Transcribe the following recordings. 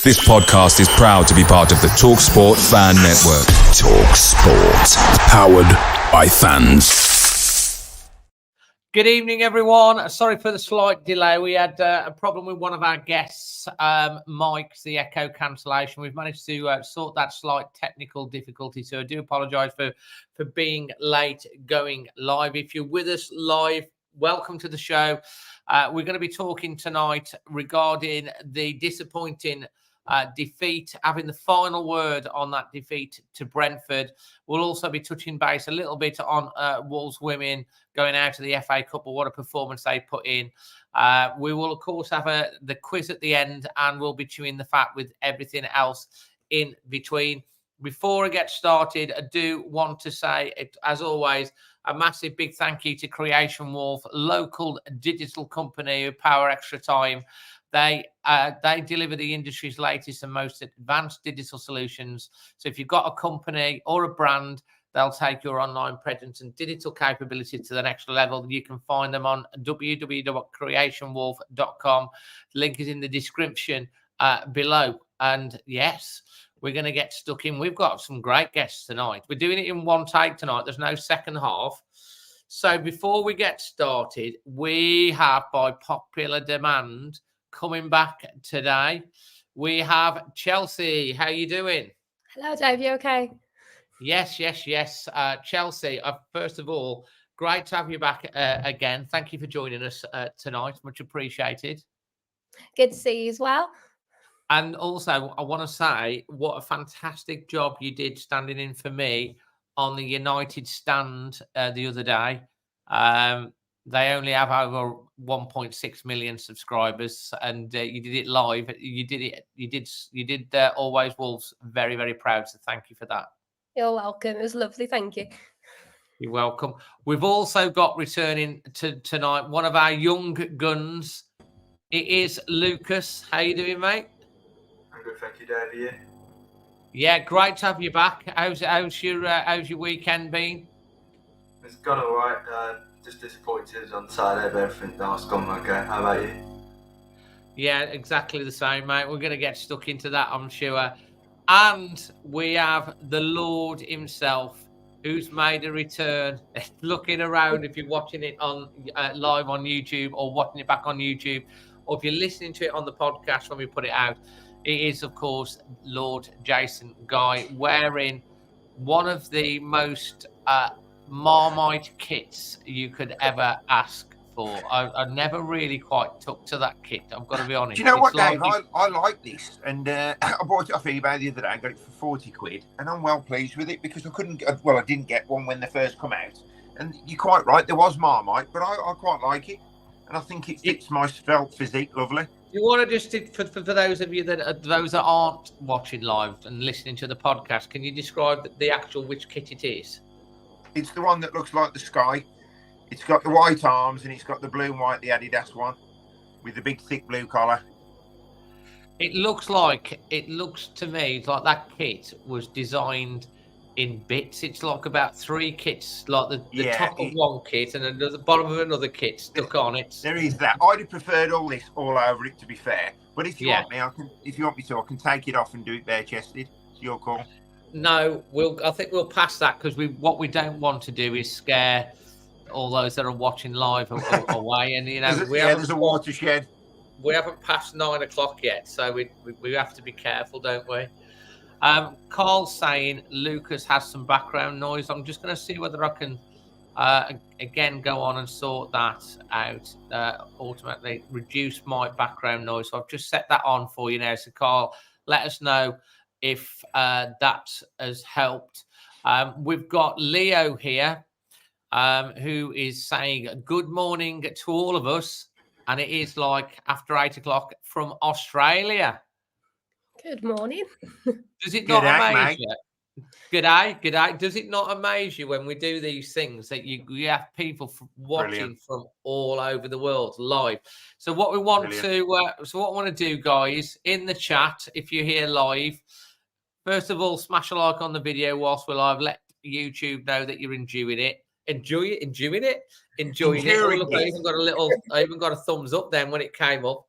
This podcast is proud to be part of the TalkSport Fan Network. TalkSport. Powered by fans. Good evening, everyone. Sorry for the slight delay. We had a problem with one of our guests, Mike's, the echo cancellation. We've managed to sort that slight technical difficulty, so I do apologise for being late going live. If you're with us live, welcome to the show. We're going to be talking tonight regarding the disappointing defeat, having the final word on that defeat to Brentford. We'll also be touching base a little bit on Wolves women going out of the FA Cup, or what a performance they put in. We will, of course, have the quiz at the end, and we'll be chewing the fat with everything else in between. Before I get started, I do want to say, as always, a massive big thank you to Creation Wolf, local digital company who power extra time. They deliver the industry's latest and most advanced digital solutions. So if you've got a company or a brand, they'll take your online presence and digital capability to the next level. You can find them on www.creationwolf.com. Link is in the description below. And yes, we're going to get stuck in. We've got some great guests tonight. We're doing it in one take tonight. There's no second half. So before we get started, we have, by popular demand, coming back today, we have Chelsea. How are you doing? Hello, Dave. You okay? Yes. Chelsea, first of all, great to have you back again. Thank you for joining us tonight. Much appreciated. Good to see you as well. And also, I want to say what a fantastic job you did standing in for me on the United stand the other day. They only have over 1.6 million subscribers, and you did it live. You did Always Wolves. Very, very proud. So thank you for that. You're welcome. It was lovely. Thank you. You're welcome. We've also got returning tonight one of our young guns. It is Lucas. How you doing, mate? I'm good, thank you, Dave. You? Yeah, great to have you back. How's your weekend been? It's gone all right. Just disappointed on Saturday, but everything else gone okay. How about you? Yeah, exactly the same, mate. We're going to get stuck into that, I'm sure. And we have the Lord himself, who's made a return. Looking around, if you're watching it on live on YouTube, or watching it back on YouTube, or if you're listening to it on the podcast when we put it out, it is, of course, Lord Jason Guy, wearing one of the most Marmite kits you could ever ask for. I never really quite took to that kit, I've got to be honest. Do you know what, Dave? I like this, and I bought it off eBay the other day. I got it for 40 quid, and I'm well pleased with it, because I didn't get one when they first come out. And you're quite right, there was Marmite, but I quite like it, and I think it fits my svelte physique lovely. You want to just, for those of you those that aren't watching live and listening to the podcast, can you describe the actual which kit it is? It's the one that looks like the sky. It's got the white arms, and it's got the blue and white, the Adidas one, with the big thick blue collar. It looks to me like that kit was designed in bits. It's like about 3 kits, like the top of one kit and then the bottom of another kit stuck on it. There is that. I'd have preferred all this all over it, to be fair. But if you want me, I can take it off and do it bare chested. It's your call. No, I think we'll pass that, because what we don't want to do is scare all those that are watching live away. And there's a watershed. We haven't passed 9 o'clock yet, so we have to be careful, don't we? Carl's saying Lucas has some background noise. I'm just going to see whether I can again go on and sort that out. Ultimately, reduce my background noise. So I've just set that on for you now. So Carl, let us know if that has helped. We've got Leo here, who is saying good morning to all of us, and it is like after 8 o'clock from Australia. Good morning. Does it not amaze you? Good day. Does it not amaze you when we do these things that you have people watching from all over the world live? So what we want to do, guys, in the chat, if you're here live, first of all, smash a like on the video whilst we're live. Let YouTube know that you're enjoying it. Enjoying it. Look, I even got a thumbs up then when it came up.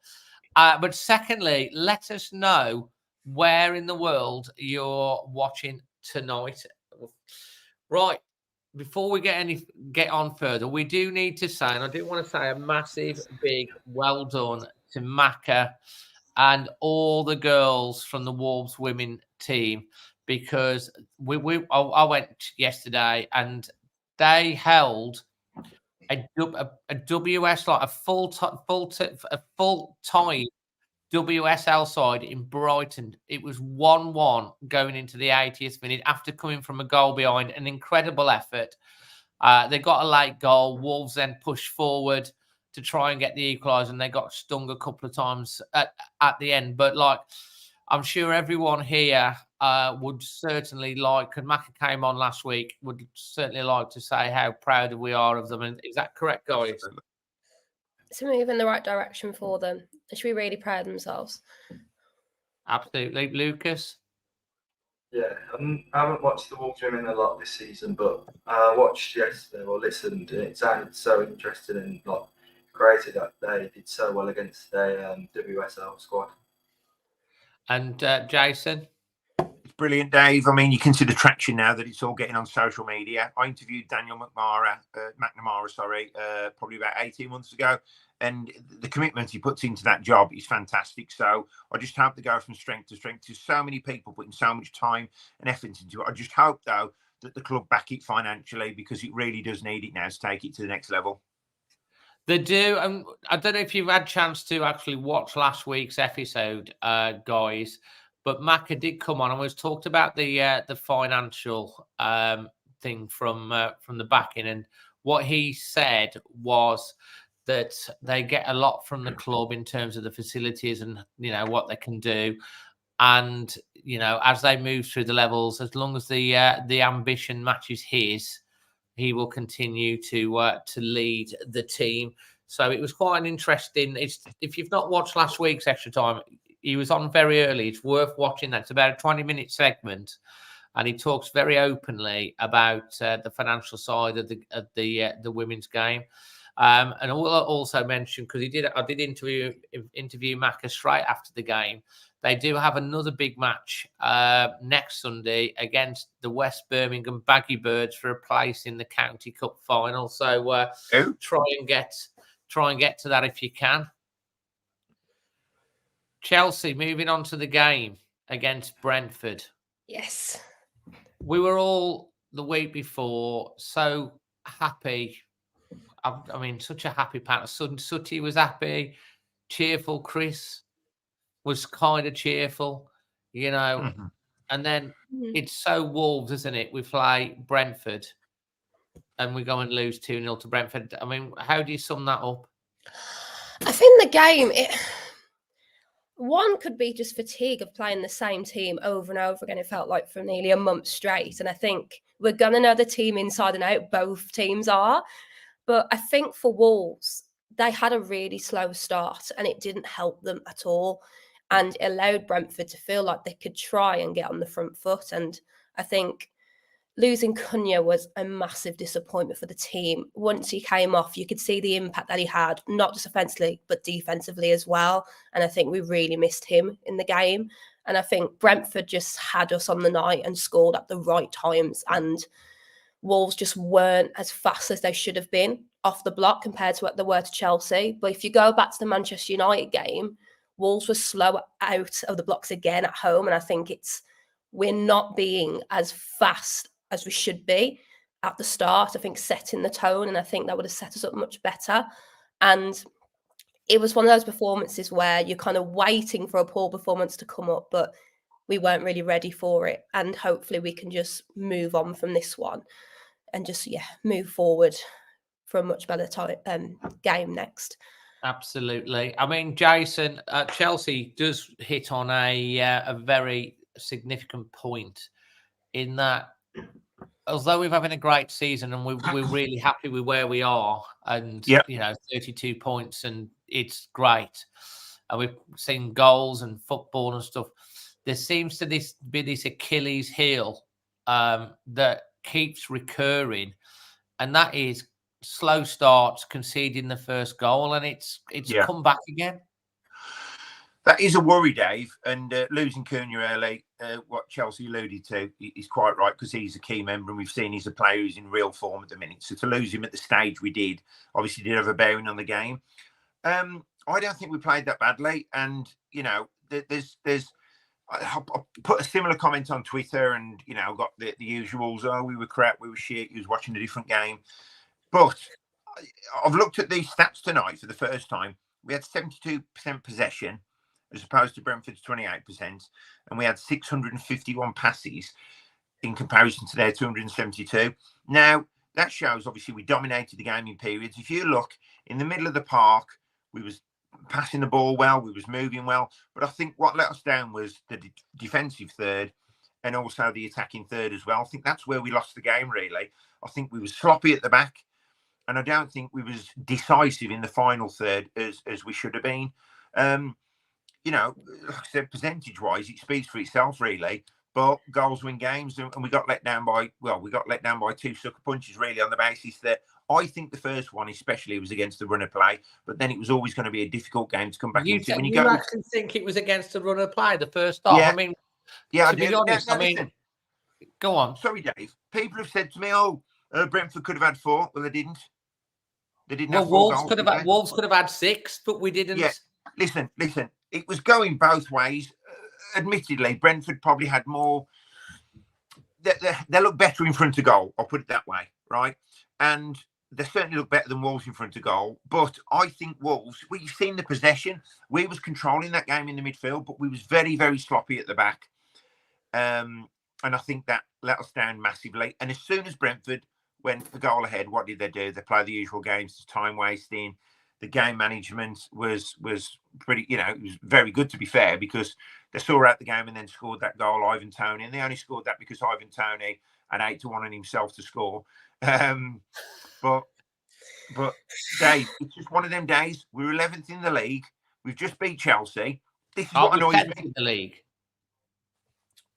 But secondly, let us know where in the world you're watching tonight. Right. Before we get on further, we do need to say, and I do want to say a massive, big well done to Maka and all the girls from the Wolves women team, because I went yesterday and they held a WS, like a full time WSL side in Brighton. It was 1-1 going into the 80th minute after coming from a goal behind. An incredible effort. They got a late goal. Wolves then pushed forward to try and get the equaliser, and they got stung a couple of times at the end. But like, I'm sure everyone here would certainly like, and Maka came on last week, would certainly like to say how proud we are of them. And is that correct, guys? It's a move in the right direction for them. They should be really proud of themselves. Absolutely. Lucas? Yeah, I haven't watched the Wolves women a lot this season, but I watched yesterday or listened, and it sounded so interesting and like crazy that they did so well against their WSL squad. And Jason? It's brilliant, Dave. I mean, you can see the traction now that it's all getting on social media. I interviewed Daniel McNamara, probably about 18 months ago. And the commitment he puts into that job is fantastic. So I just hope to go from strength to strength. There's so many people putting so much time and effort into it. I just hope, though, that the club back it financially, because it really does need it now to take it to the next level. They do. And I don't know if you've had a chance to actually watch last week's episode, guys, but Maka did come on and was talked about the financial thing from the backing. And what he said was that they get a lot from the club in terms of the facilities and, you know, what they can do. And, you know, as they move through the levels, as long as the ambition matches his, he will continue to lead the team. So it was quite an interesting. If you've not watched last week's Extra Time, he was on very early. It's worth watching that. It's about a 20-minute segment, and he talks very openly about the financial side of the women's game. And I will also mention, because I did interview Maka straight after the game. They do have another big match next Sunday against the West Birmingham Baggy Birds for a place in the County Cup final. So try and get to that if you can. Chelsea, moving on to the game against Brentford. Yes. We were all the week before so happy. I mean, such a happy pattern. Sutty was happy, cheerful. Chris was kind of cheerful, you know. Mm-hmm. And then it's so Wolves, isn't it? We play Brentford and we go and lose 2-0 to Brentford. I mean, how do you sum that up? I think the game, one could be just fatigue of playing the same team over and over again. It felt like for nearly a month straight. And I think we're going to know the team inside and out. Both teams are. But I think for Wolves, they had a really slow start and it didn't help them at all. And it allowed Brentford to feel like they could try and get on the front foot. And I think losing Cunha was a massive disappointment for the team. Once he came off, you could see the impact that he had, not just offensively, but defensively as well. And I think we really missed him in the game. And I think Brentford just had us on the night and scored at the right times. And Wolves just weren't as fast as they should have been off the block compared to what they were to Chelsea. But if you go back to the Manchester United game, Wolves were slow out of the blocks again at home. And I think we're not being as fast as we should be at the start. I think setting the tone, and I think that would have set us up much better. And it was one of those performances where you're kind of waiting for a poor performance to come up, but we weren't really ready for it. And hopefully we can just move on from this one and just, move forward for a much better game next. Absolutely. I mean, Jason, Chelsea does hit on a very significant point in that, although we're having a great season and we're really happy with where we are, and 32 points, and it's great, and we've seen goals and football and stuff, there seems to be this Achilles heel that keeps recurring, and that is slow starts, conceding the first goal, and it's come back again. That is a worry, Dave. And losing Cunha early, what Chelsea alluded to, is quite right, because he's a key member and we've seen he's a player who's in real form at the minute. So to lose him at the stage we did, obviously did have a bearing on the game. I don't think we played that badly. And, you know, I put a similar comment on Twitter and, you know, got the usuals. Oh, we were crap, we were shit, he was watching a different game. But I've looked at these stats tonight for the first time. We had 72% possession, as opposed to Brentford's 28%, and we had 651 passes in comparison to their 272. Now, that shows, obviously, we dominated the game in periods. If you look, in the middle of the park, we was passing the ball well, we was moving well, but I think what let us down was the defensive third and also the attacking third as well. I think that's where we lost the game, really. I think we was sloppy at the back, and I don't think we was decisive in the final third as we should have been. You know, like I said, percentage-wise, it speaks for itself, really. But goals win games, and we got let down by, two sucker punches, really, on the basis that I think the first one, especially, was against the run of play. But then it was always going to be a difficult game to come back into. You actually think it was against the run of play, the first half? Yeah. I mean, yeah, to be honest, listen, go on. Sorry, Dave. People have said to me, Brentford could have had 4. Well, they didn't. They didn't have 4 Wolves goals. Wolves could have had 6, but we didn't. Yeah. Listen. It was going both ways. Admittedly, Brentford probably had more. They look better in front of goal. I'll put it that way, right? And they certainly look better than Wolves in front of goal. But I think Wolves, you've seen the possession. We was controlling that game in the midfield, but we was very, very sloppy at the back. And I think that let us down massively. And as soon as Brentford went a goal ahead, what did they do? They played the usual games, time wasting. The game management was pretty, you know, it was very good, to be fair, because they saw out the game and then scored that goal, Ivan Toney. And they only scored that because Ivan Toney had 8-1 on himself to score. But Dave, it's just one of them days. We're 11th in the league. We've just beat Chelsea. This is what annoys me. In the league.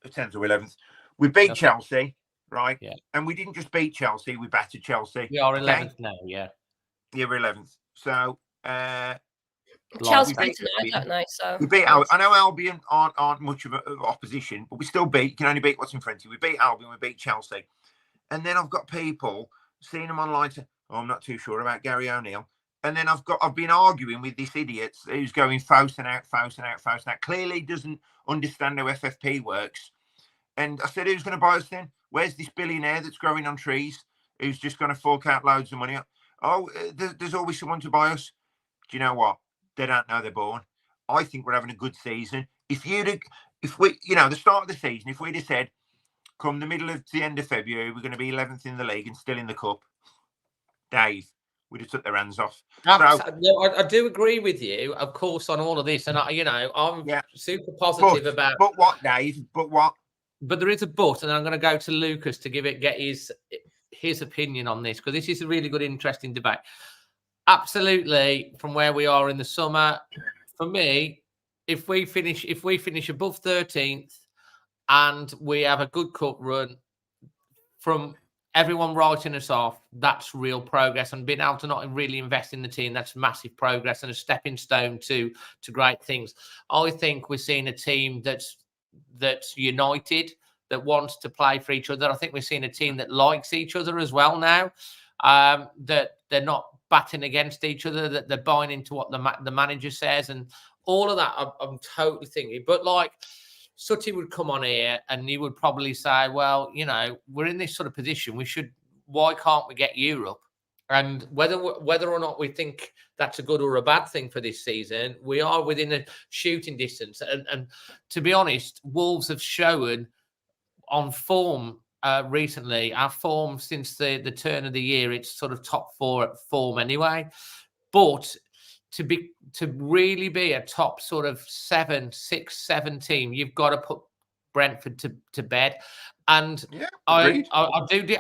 10th or 11th. We beat Chelsea, right? Yeah. And we didn't just beat Chelsea, we battered Chelsea. We are 11th now, yeah. Yeah, we're 11th. So Chelsea beat tonight, don't they? So we beat Albion. I know Albion aren't much of an opposition, but we still beat. You can only beat what's in front of you. We beat Albion, we beat Chelsea. And then I've got people seeing them online saying, I'm not too sure about Gary O'Neill. And then I've been arguing with this idiot who's going Faustin out. Clearly doesn't understand how FFP works. And I said, who's going to buy us then? Where's this billionaire that's growing on trees who's just going to fork out loads of money? Oh, there's always someone to buy us. Do you know what? They don't know they're born. I think we're having a good season. If we, the start of the season, if we'd have said, come the middle of the end of February, we're going to be 11th in the league and still in the cup, Dave, we'd have took their hands off. I do agree with you, of course, on all of this. And, I'm super positive about... But what, Dave? But what? But there is a but, and I'm going to go to Lucas to get his opinion on this, because this is a really good, interesting debate. Absolutely, from where we are in the summer, for me, if we finish above 13th and we have a good cup run, from everyone writing us off, that's real progress. And being able to not really invest in the team, that's massive progress and a stepping stone to great things. I think we're seeing a team that's united, that wants to play for each other. I think we're seeing a team that likes each other as well now, that they're not batting against each other, that they're buying into what the manager says, and all of that I'm totally thinking. But like Sutty would come on here and he would probably say, well, we're in this sort of position, why can't we get Europe? And whether or not we think that's a good or a bad thing for this season, we are within a shooting distance. And to be honest, Wolves have shown on form recently, our form since the turn of the year, it's sort of top 4 at form anyway. But to really be a top sort of 6, 7 team, you've got to put Brentford to bed. And I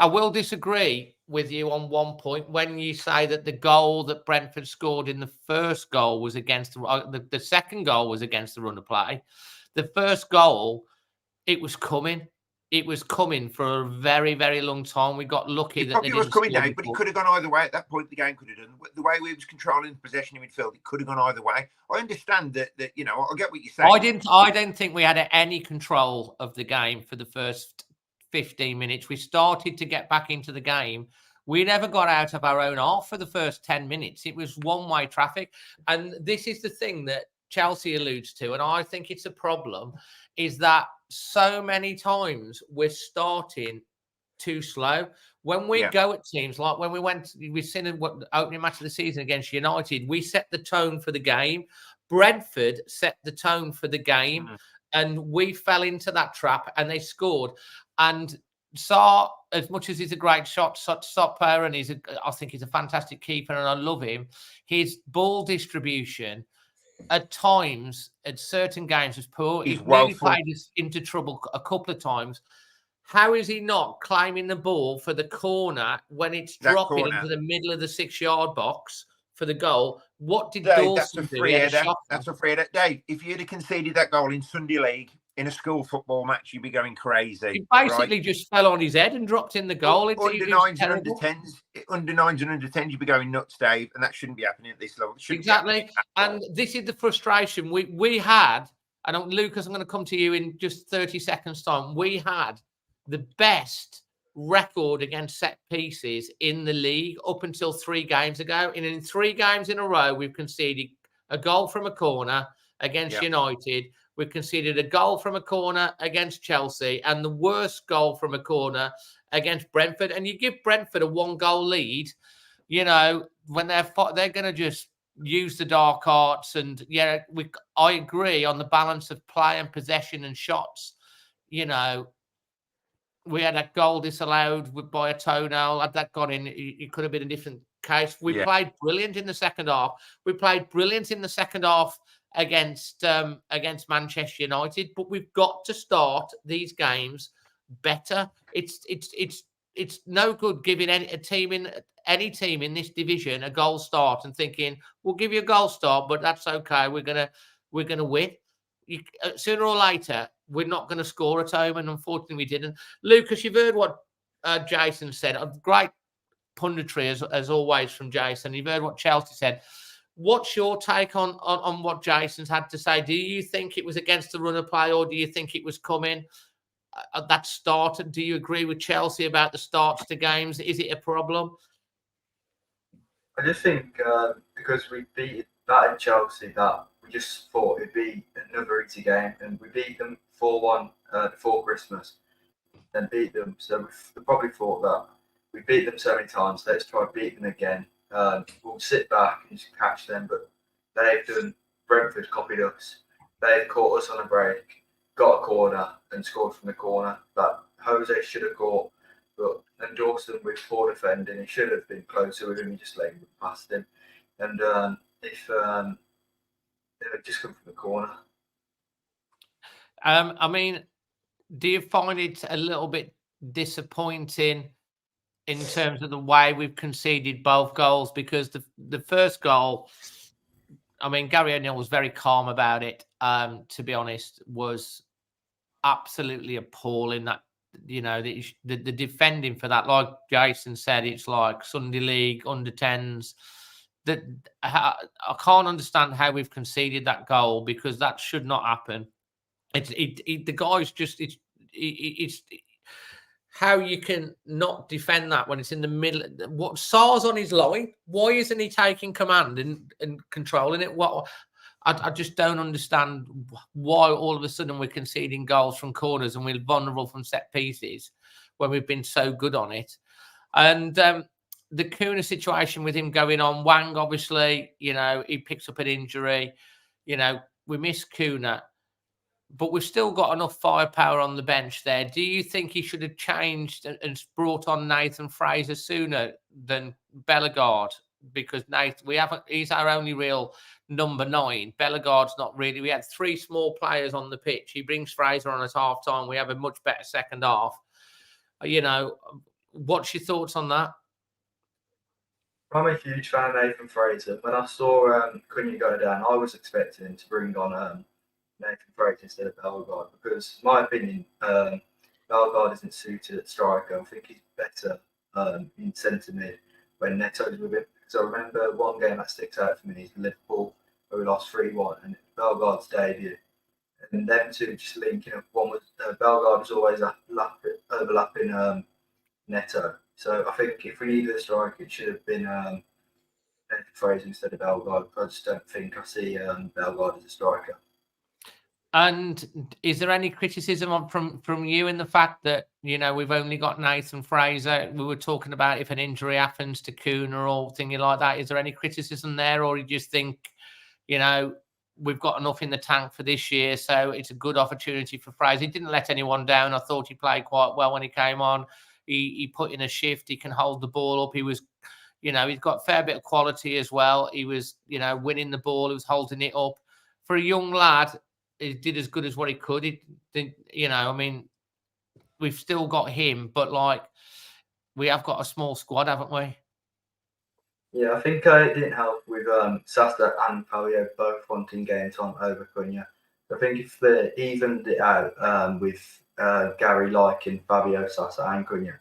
will disagree with you on one point when you say that the goal that Brentford scored in the first goal was against the second goal was against the run of play. The first goal, it was coming. it was coming for a very, very long time. We got lucky It that probably they was didn't coming score down, but it before. could have gone either way. At that point, the game could have done. The way we was controlling the possession in midfield, it could have gone either way. I understand that you know, I get what you're saying. I don't think we had any control of the game for the first 15 minutes. We started to get back into the game. We never got out of our own half for the first 10 minutes. It was one-way traffic. And this is the thing that Chelsea alludes to, and I think it's a problem, is that so many times we're starting too slow. When we go at teams, like when we've seen the opening match of the season against United, we set the tone for the game. Brentford set the tone for the game, and we fell into that trap, and they scored. And Sarr, as much as he's a great stopper, and I think he's a fantastic keeper, and I love him. His ball distribution at times, at certain games, was poor. He's nearly played us into trouble a couple of times. How is he not claiming the ball for the corner when it's dropping into the middle of the 6-yard box for the goal? What did Dave, Dawson do? That's a free header. Dave, if you'd have conceded that goal in Sunday League in a school football match, you'd be going crazy. He basically just fell on his head and dropped in the goal. Under 9s and under 10s, you'd be going nuts, Dave, and that shouldn't be happening at this level. Exactly. And this is the frustration we had. And Lucas, I'm going to come to you in just 30 seconds' time. We had the best record against set pieces in the league up until 3 games ago. And in 3 games in a row, we've conceded a goal from a corner against United. We've conceded a goal from a corner against Chelsea, and the worst goal from a corner against Brentford. And you give Brentford a 1-goal lead, you know, when they're going to just use the dark arts. And I agree on the balance of play and possession and shots. You know, we had a goal disallowed by a toenail. Had that gone in, it could have been a different case. We played brilliant in the second half. We played brilliant in the second half against Manchester United, but we've got to start these games better. It's no good giving any team in this division a goal start and thinking we'll give you a goal start, but that's okay. We're gonna win. Sooner or later, we're not going to score at home, and unfortunately, we didn't. Lucas, you've heard what Jason said. A great punditry as always from Jason. You've heard what Chelsea said. What's your take on what Jason's had to say? Do you think it was against the run of play, or do you think it was coming at that start? Do you agree with Chelsea about the starts to games? Is it a problem? I just think because we beat that in Chelsea, that we just thought it'd be another easy game, and we beat them 4-1 before Christmas, then beat them. So we probably thought that we beat them so many times, let's try to beat them again. We'll sit back and just catch them, but they've done. Brentford copied us. They've caught us on a break, got a corner, and scored from the corner that Jose should have caught. And Dawson with poor defending, he should have been closer with him. He just laid past him. And if they would just come from the corner. I mean, do you find it a little bit disappointing in terms of the way we've conceded both goals? Because the first goal, I mean, Gary O'Neill was very calm about it. To be honest, was absolutely appalling. That, you know, the defending for that, like Jason said, it's like Sunday League under 10s. That I can't understand how we've conceded that goal, because that should not happen. The guys just it's how you can not defend that when it's in the middle. What Sarr's on his line? Why isn't he taking command and controlling it? What I just don't understand why all of a sudden we're conceding goals from corners and we're vulnerable from set pieces when we've been so good on it. And the Kuna situation with him going on, Wang, obviously, you know, he picks up an injury. You know, we miss Kuna, but we've still got enough firepower on the bench there. Do you think he should have changed and brought on Nathan Fraser sooner than Bellegarde? Because he's our only real number 9. Bellegarde's not really. We had 3 small players on the pitch. He brings Fraser on at half time. We have a much better second half. You know, what's your thoughts on that? I'm a huge fan of Nathan Fraser. When I saw Cunha go down, I was expecting him to bring on Nathan Fraser instead of Bellegarde, because, in my opinion, Bellegarde isn't suited at striker. I think he's better in centre mid when Neto's with him. So I remember one game that sticks out for me is Liverpool, where we lost 3-1, and Bellegarde's debut. And them two just linking up. One was Bellegarde was always overlapping Neto. So I think if we needed a striker, it should have been Fraser instead of Bellegarde. I just don't think I see Bellegarde as a striker. And is there any criticism from you in the fact that, we've only got Nathan Fraser? We were talking about if an injury happens to Kuna or thing like that. Is there any criticism there, or you just think, we've got enough in the tank for this year, so it's a good opportunity for Fraser? He didn't let anyone down. I thought he played quite well when he came on. He put in a shift. He can hold the ball up. He was, he's got a fair bit of quality as well. He was, winning the ball. He was holding it up. For a young lad, he did as good as what he could. We've still got him, but we have got a small squad, haven't we? Yeah, I think it didn't help with Sasa and Palio both wanting game time over Cunha. I think if they evened it out with Gary liking Fabio, Sasa and Cunha,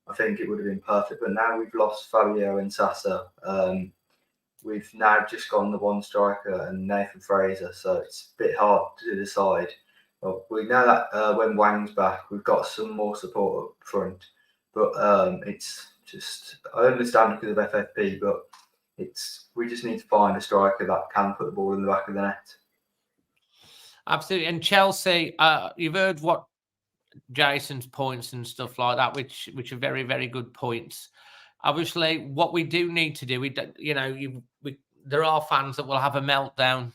I think it would have been perfect. But now we've lost Fabio and Sasa. We've now just gone the one striker and Nathan Fraser, so it's a bit hard to decide. Well, we know that when Wang's back, we've got some more support up front, but it's just, I understand because of FFP, but we just need to find a striker that can put the ball in the back of the net. Absolutely. And Chelsea, you've heard what Jason's points and stuff like that, which are very, very good points. Obviously, what we do need to do, there are fans that will have a meltdown,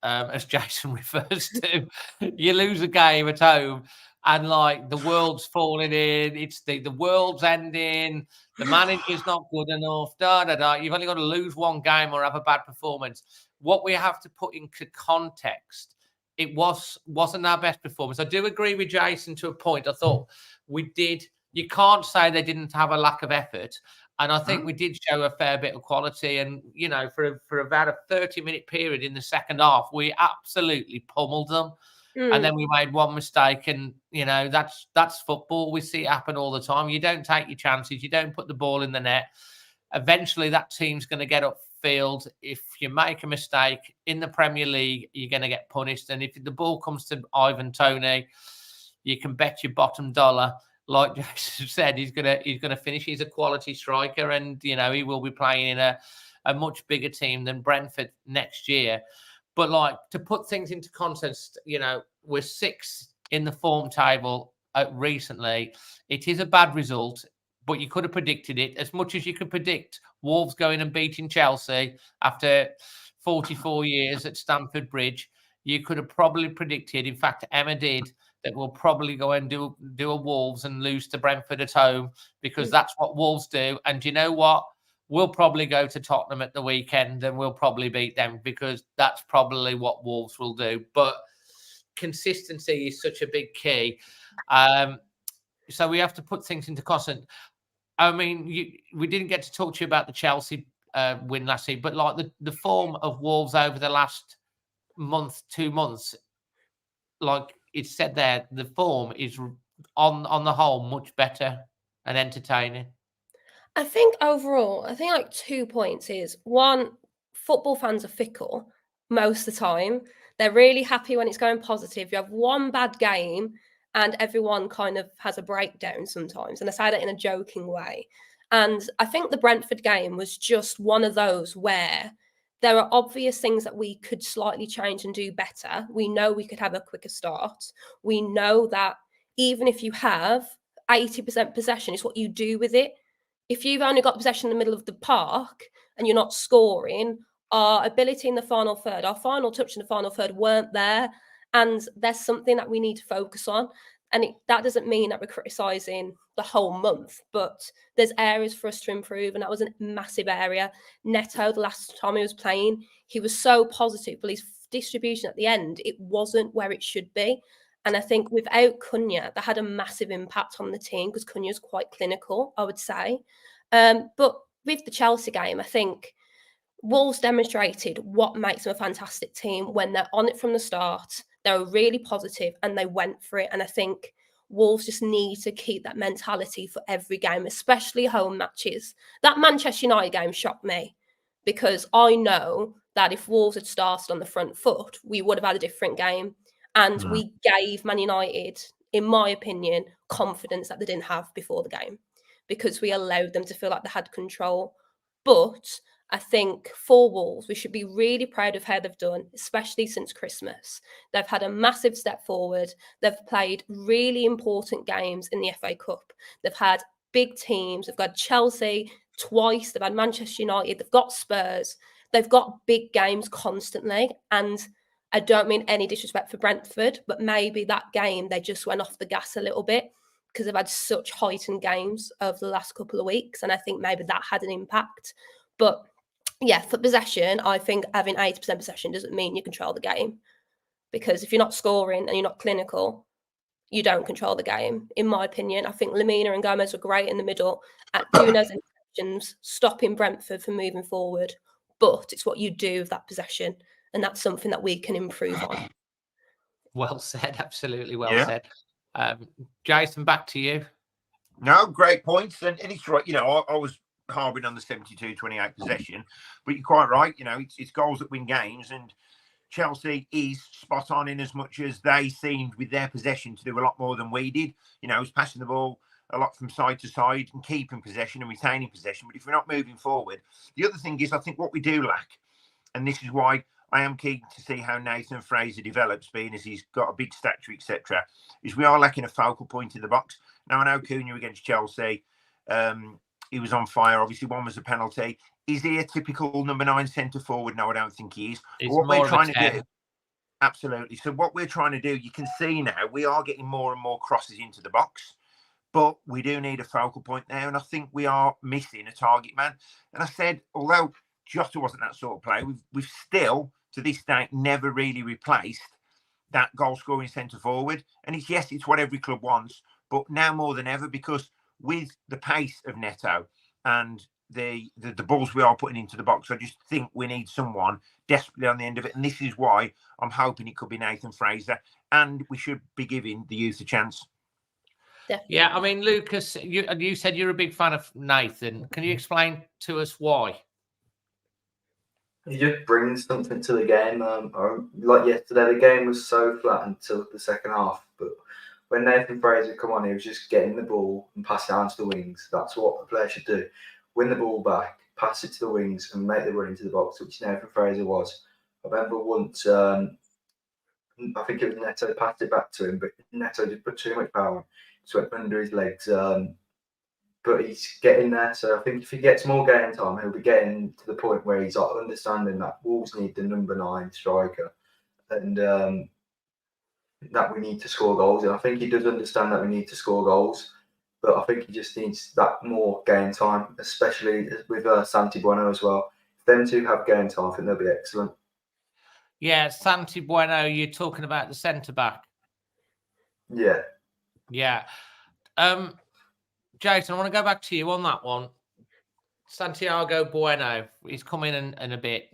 as Jason refers to. You lose a game at home, and the world's falling in. It's the world's ending. The manager's not good enough. You've only got to lose one game or have a bad performance. What we have to put into context, it wasn't our best performance. I do agree with Jason to a point. I thought we did. You can't say they didn't have a lack of effort. And I think we did show a fair bit of quality. And, for about a 30-minute period in the second half, we absolutely pummeled them. And then we made one mistake. And, that's football. We see it happen all the time. You don't take your chances. You don't put the ball in the net. Eventually, that team's going to get upfield. If you make a mistake in the Premier League, you're going to get punished. And if the ball comes to Ivan Toney, you can bet your bottom dollar, like Jason said, he's gonna finish. He's a quality striker, and he will be playing in a much bigger team than Brentford next year. But to put things into context, we're 6th in the form table recently. It is a bad result, but you could have predicted it as much as you could predict Wolves going and beating Chelsea after 44 years at Stamford Bridge. You could have probably predicted, in fact, Emma did, that we'll probably go and do a Wolves and lose to Brentford at home, because that's what Wolves do. And you know what? We'll probably go to Tottenham at the weekend and we'll probably beat them, because that's probably what Wolves will do. But consistency is such a big key. So we have to put things into context. We didn't get to talk to you about the Chelsea win last season, but the form of Wolves over the last month, 2 months, it's said there, the form is on the whole much better and entertaining. I think overall, 2 points is, one, football fans are fickle most of the time. They're really happy when it's going positive. You have one bad game and everyone kind of has a breakdown sometimes. And I say that in a joking way. And I think the Brentford game was just one of those where there are obvious things that we could slightly change and do better. We know we could have a quicker start. We know that even if you have 80% possession, it's what you do with it. If you've only got possession in the middle of the park and you're not scoring, our ability in the final third, our final touch in the final third weren't there. And there's something that we need to focus on. And that doesn't mean that we're criticising the whole month, but there's areas for us to improve. And that was a massive area. Neto, the last time he was playing, he was so positive, but his distribution at the end, it wasn't where it should be. And I think without Cunha, that had a massive impact on the team, because Cunha's quite clinical, I would say. But with the Chelsea game, I think Wolves demonstrated what makes them a fantastic team when they're on it from the start. They were really positive and they went for it. And I think Wolves just need to keep that mentality for every game, especially home matches. That Manchester United game shocked me because I know that if Wolves had started on the front foot, we would have had a different game. And we gave Man United, in my opinion, confidence that they didn't have before the game because we allowed them to feel like they had control. But I think for Wolves, we should be really proud of how they've done, especially since Christmas. They've had a massive step forward. They've played really important games in the FA Cup. They've had big teams. They've got Chelsea twice. They've had Manchester United. They've got Spurs. They've got big games constantly. And I don't mean any disrespect for Brentford, but maybe that game they just went off the gas a little bit because they've had such heightened games over the last couple of weeks. And I think maybe that had an impact. But yeah, for possession, I think having 80% possession doesn't mean you control the game. Because if you're not scoring and you're not clinical, you don't control the game, in my opinion. I think Lamina and Gomez were great in the middle at doing those interceptions, stopping Brentford from moving forward. But it's what you do with that possession. And that's something that we can improve on. Well said. Absolutely well said. Jason, back to you. No, great points. And it's right. I was harbouring on the 72-28 possession, but you're quite right. It's goals that win games, and Chelsea is spot on in as much as they seemed with their possession to do a lot more than we did. It was passing the ball a lot from side to side and keeping possession and retaining possession. But if we're not moving forward, the other thing is I think what we do lack, and this is why I am keen to see how Nathan Fraser develops, being as he's got a big stature, etc., is we are lacking a focal point in the box. Now, I know Cunha against Chelsea, he was on fire. Obviously, one was a penalty. Is he a typical number 9 centre forward? No, I don't think he is. What we're trying to do, absolutely. So what we're trying to do, you can see now, we are getting more and more crosses into the box, but we do need a focal point there, and I think we are missing a target man. And I said, although Jota wasn't that sort of player, we've still, to this day, never really replaced that goal-scoring centre forward. And it's what every club wants, but now more than ever, because with the pace of Neto and the balls we are putting into the box, I just think we need someone desperately on the end of it. And this is why I'm hoping it could be Nathan Fraser, and we should be giving the youth a chance. Yeah, I mean, Lucas, you said you're a big fan of Nathan. Can you explain to us why? He just brings something to the game. Like yesterday, the game was so flat until the second half, but when Nathan Fraser come on, he was just getting the ball and passing it on to the wings. That's what the player should do. Win the ball back, pass it to the wings, and make the run into the box, which Nathan Fraser was. I remember once, I think it was Neto passed it back to him, but Neto just put too much power on. Just went under his legs. But he's getting there. So I think if he gets more game time, he'll be getting to the point where he's like understanding that Wolves need the number 9 striker, and that we need to score goals. And I think he does understand that we need to score goals, but I think he just needs that more game time, especially with Santi Bueno as well. If them two have game time, I think they'll be excellent. Yeah, Santi Bueno, you're talking about the centre-back. Yeah. Yeah. Jason, I want to go back to you on that one. Santiago Bueno, he's coming in a bit.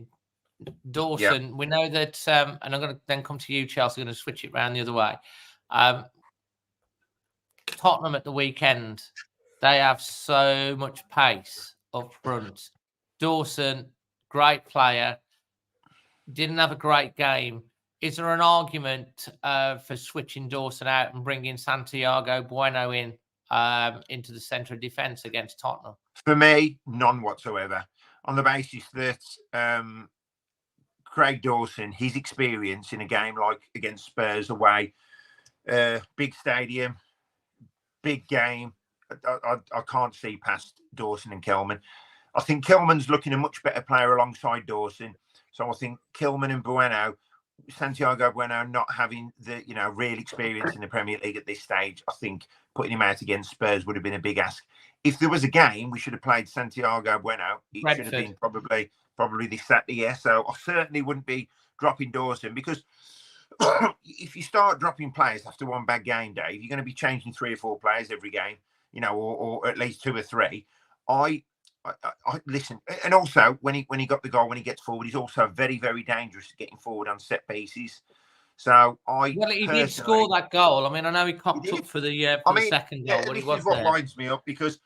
Dawson, we know that, and I'm going to then come to you, Chelsea. I'm going to switch it around the other way. Tottenham at the weekend, they have so much pace up front. Dawson, great player, didn't have a great game. Is there an argument for switching Dawson out and bringing Santiago Bueno in into the centre of defence against Tottenham? For me, none whatsoever. On the basis that Craig Dawson, his experience in a game like against Spurs away, big stadium, big game, I can't see past Dawson and Kelman. I think Kelman's looking a much better player alongside Dawson. So I think Kelman and Bueno, Santiago Bueno not having the real experience in the Premier League at this stage, I think putting him out against Spurs would have been a big ask. If there was a game, we should have played Santiago Bueno. It Brentford. Should have been probably this Saturday. Yeah, so I certainly wouldn't be dropping Dawson, because if you start dropping players after one bad game, Dave, you're going to be changing 3 or 4 players every game, or at least 2 or 3. I listen, and also when he got the goal, when he gets forward, he's also very, very dangerous at getting forward on set pieces. So Well, he did score that goal. I mean, I know he cocked up for the second goal, but he was what winds me up, because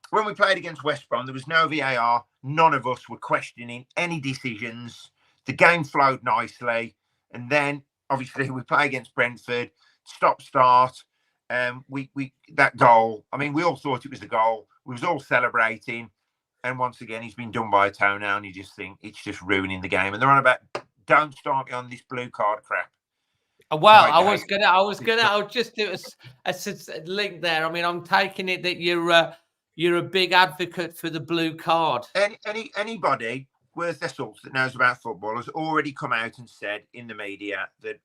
when we played against West Brom, there was no VAR. None of us were questioning any decisions. The game flowed nicely, and then obviously we play against Brentford, stop-start. We that goal. I mean, we all thought it was the goal. We was all celebrating, and once again, he's been done by a toenail, and you just think it's just ruining the game. And they're on about, don't start me on this blue card crap. Well, I was just do a link there. I mean, I'm taking it that you're a big advocate for the blue card. Anybody worth their salt that knows about football has already come out and said in the media that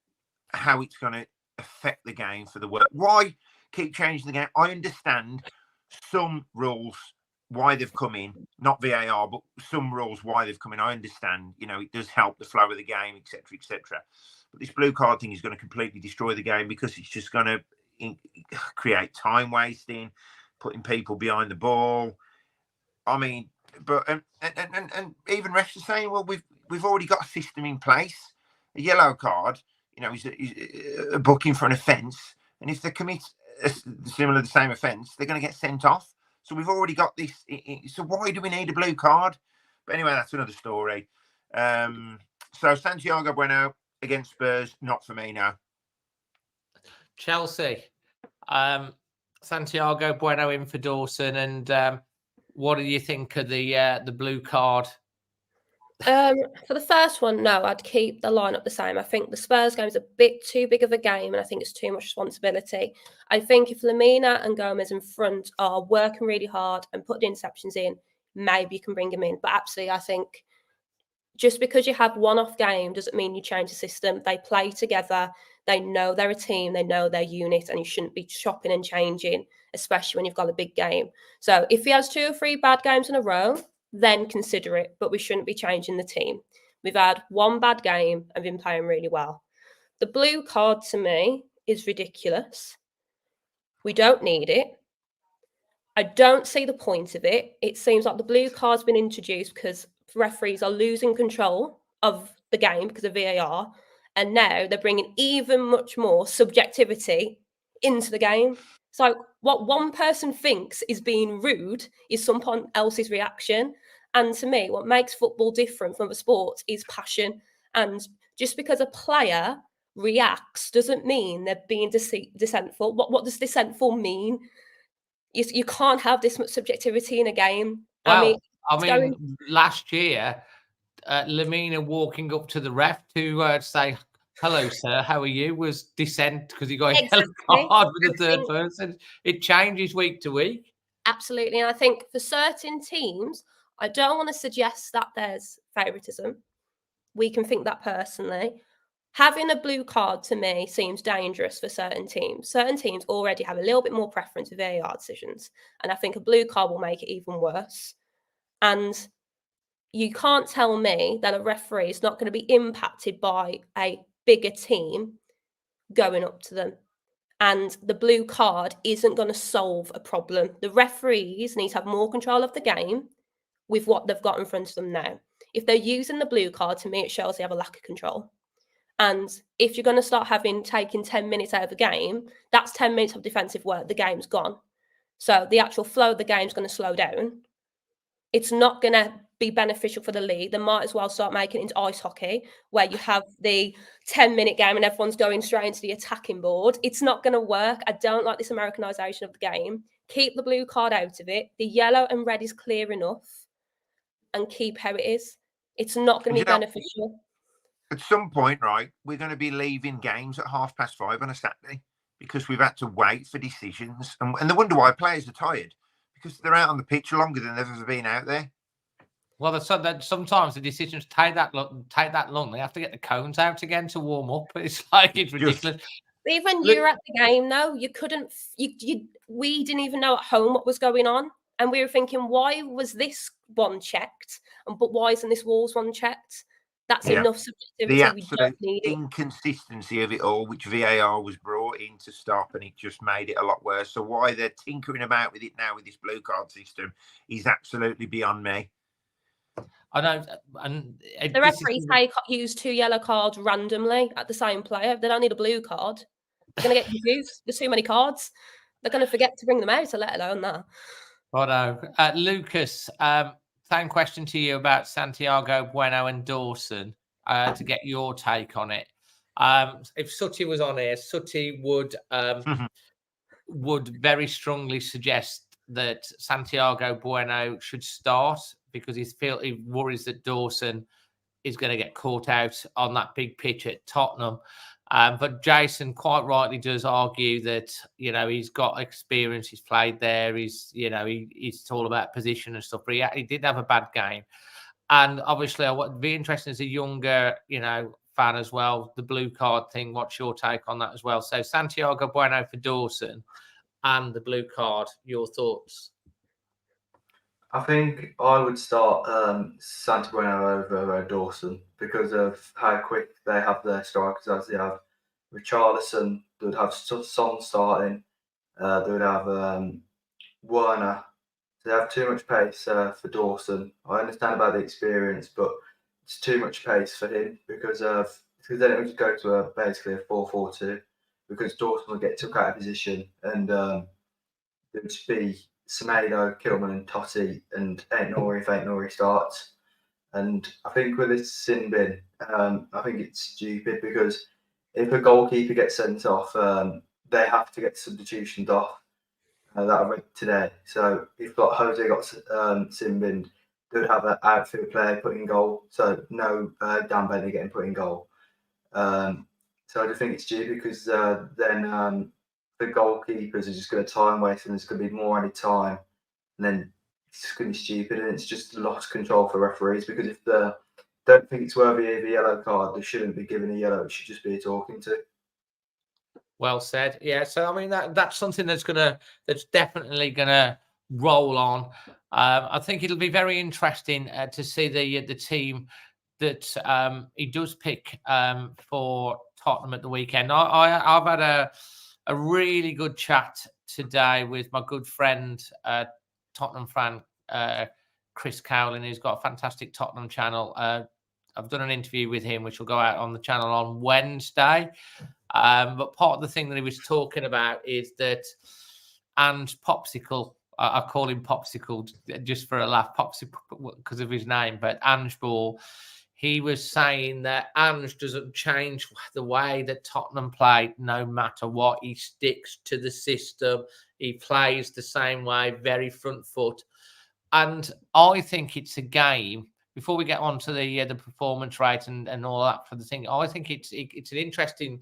how it's going to affect the game for the work. Why keep changing the game? I understand some rules why they've come in, not VAR, but some rules why they've come in. I understand, it does help the flow of the game, etc., etc. But this blue card thing is going to completely destroy the game, because it's just going to create time wasting, putting people behind the ball. I mean, but and even refs are saying, well, we've already got a system in place. A yellow card, is a booking for an offence, and if they commit the same offence, they're going to get sent off. So we've already got this. So why do we need a blue card? But anyway, that's another story. So Santiago Bueno against Spurs, not for me now. Chelsea, Santiago Bueno in for Dawson, and what do you think of the blue card? For the first one, no, I'd keep the lineup the same. I think the Spurs game is a bit too big of a game, and I think it's too much responsibility. I think if Lamina and Gomez in front are working really hard and put the interceptions in, maybe you can bring him in. But absolutely, I think just because you have one-off game doesn't mean you change the system. They play together. They know they're a team. They know their unit, and you shouldn't be chopping and changing, especially when you've got a big game. So if he has 2 or 3 bad games in a row, then consider it. But we shouldn't be changing the team. We've had 1 bad game and been playing really well. The blue card to me is ridiculous. We don't need it. I don't see the point of it. It seems like the blue card's been introduced because referees are losing control of the game because of VAR, and now they're bringing even much more subjectivity into the game. So what one person thinks is being rude is someone else's reaction. And to me, what makes football different from other sports is passion. And just because a player reacts doesn't mean they're being dissentful. What does dissentful mean? You can't have this much subjectivity in a game. Well, I mean, last year, Lamina walking up to the ref to say, "Hello, sir, how are you?" was dissent because he got a yellow card with the third person. It changes week to week. Absolutely. And I think for certain teams, I don't want to suggest that there's favouritism. We can think that personally. Having a blue card to me seems dangerous for certain teams. Certain teams already have a little bit more preference for VAR decisions. And I think a blue card will make it even worse. And you can't tell me that a referee is not going to be impacted by a bigger team going up to them. And the blue card isn't going to solve a problem. The referees need to have more control of the game with what they've got in front of them now. If they're using the blue card, to me, it shows they have a lack of control. And if you're going to start taking 10 minutes out of the game, that's 10 minutes of defensive work. The game's gone. So the actual flow of the game is going to slow down. It's not going to be beneficial for the league. They might as well start making it into ice hockey, where you have the 10-minute game and everyone's going straight into the attacking board. It's not going to work. I don't like this Americanization of the game. Keep the blue card out of it. The yellow and red is clear enough, and keep how it is. It's not going to be beneficial. At some point, right, we're going to be leaving games at 5:30 on a Saturday because we've had to wait for decisions. And they wonder why players are tired, because they're out on the pitch longer than they've ever been out there. Well, sometimes the decisions take that long. They have to get the cones out again to warm up. It's like, it's ridiculous. Even you're at the game, though, we didn't even know at home what was going on. And we were thinking, why was this one checked? But why isn't this Wolves one checked? That's enough subjectivity. The absolute inconsistency of it all, which VAR was brought in to stop, and it just made it a lot worse. So why they're tinkering about with it now with this blue card system is absolutely beyond me. I know, and The referees use 2 yellow cards randomly at the same player. They don't need a blue card. They're going to get confused. There's too many cards. They're going to forget to bring them out, let alone that. Righto. Lucas, same question to you about Santiago Bueno and Dawson to get your take on it. If Sutty was on here, Sutty would very strongly suggest that Santiago Bueno should start because he worries that Dawson is going to get caught out on that big pitch at Tottenham. But Jason quite rightly does argue that, he's got experience, he's played there, it's all about position and stuff, but he did have a bad game. And obviously, I would be interested as a younger, fan as well, the blue card thing. What's your take on that as well? So Santiago Bueno for Dawson and the blue card, your thoughts? I think I would start Santi Bueno over Dawson because of how quick they have their strikers. As they have Richarlison, they would have Son starting, they would have Werner. They have too much pace for Dawson. I understand about the experience, but it's too much pace for him because then it would go to basically a 4-4-2 because Dawson will get took out of position and it would be Semedo, Kilman and Totti and Aït-Nouri if Aït-Nouri starts. And I think with this sin bin, I think it's stupid because if a goalkeeper gets sent off, they have to get substitutions off. That I read today. So if Jose got sin binned, they would have an outfield player put in goal. So no Dan Bentley getting put in goal. So I just think it's stupid because then the goalkeepers are just going to time waste and there's going to be more added time. And then it's just going to be stupid and it's just lost control for referees because if they don't think it's worthy of a yellow card, they shouldn't be given a yellow. It should just be a talking to. Well said. Yeah. So I mean that's something that's definitely gonna roll on. I think it'll be very interesting to see the team that he does pick for Tottenham at the weekend. I've had a really good chat today with my good friend Tottenham fan Chris Cowlin, who's got a fantastic Tottenham channel. I've done an interview with him, which will go out on the channel on Wednesday. But part of the thing that he was talking about is that Ange Popsicle, I call him Popsicle just for a laugh, Popsicle because of his name, but Ange Ball, he was saying that Ange doesn't change the way that Tottenham play no matter what. He sticks to the system. He plays the same way, very front foot. And I think it's a game. Before we get on to the performance rate and all that for the thing, I think it's an interesting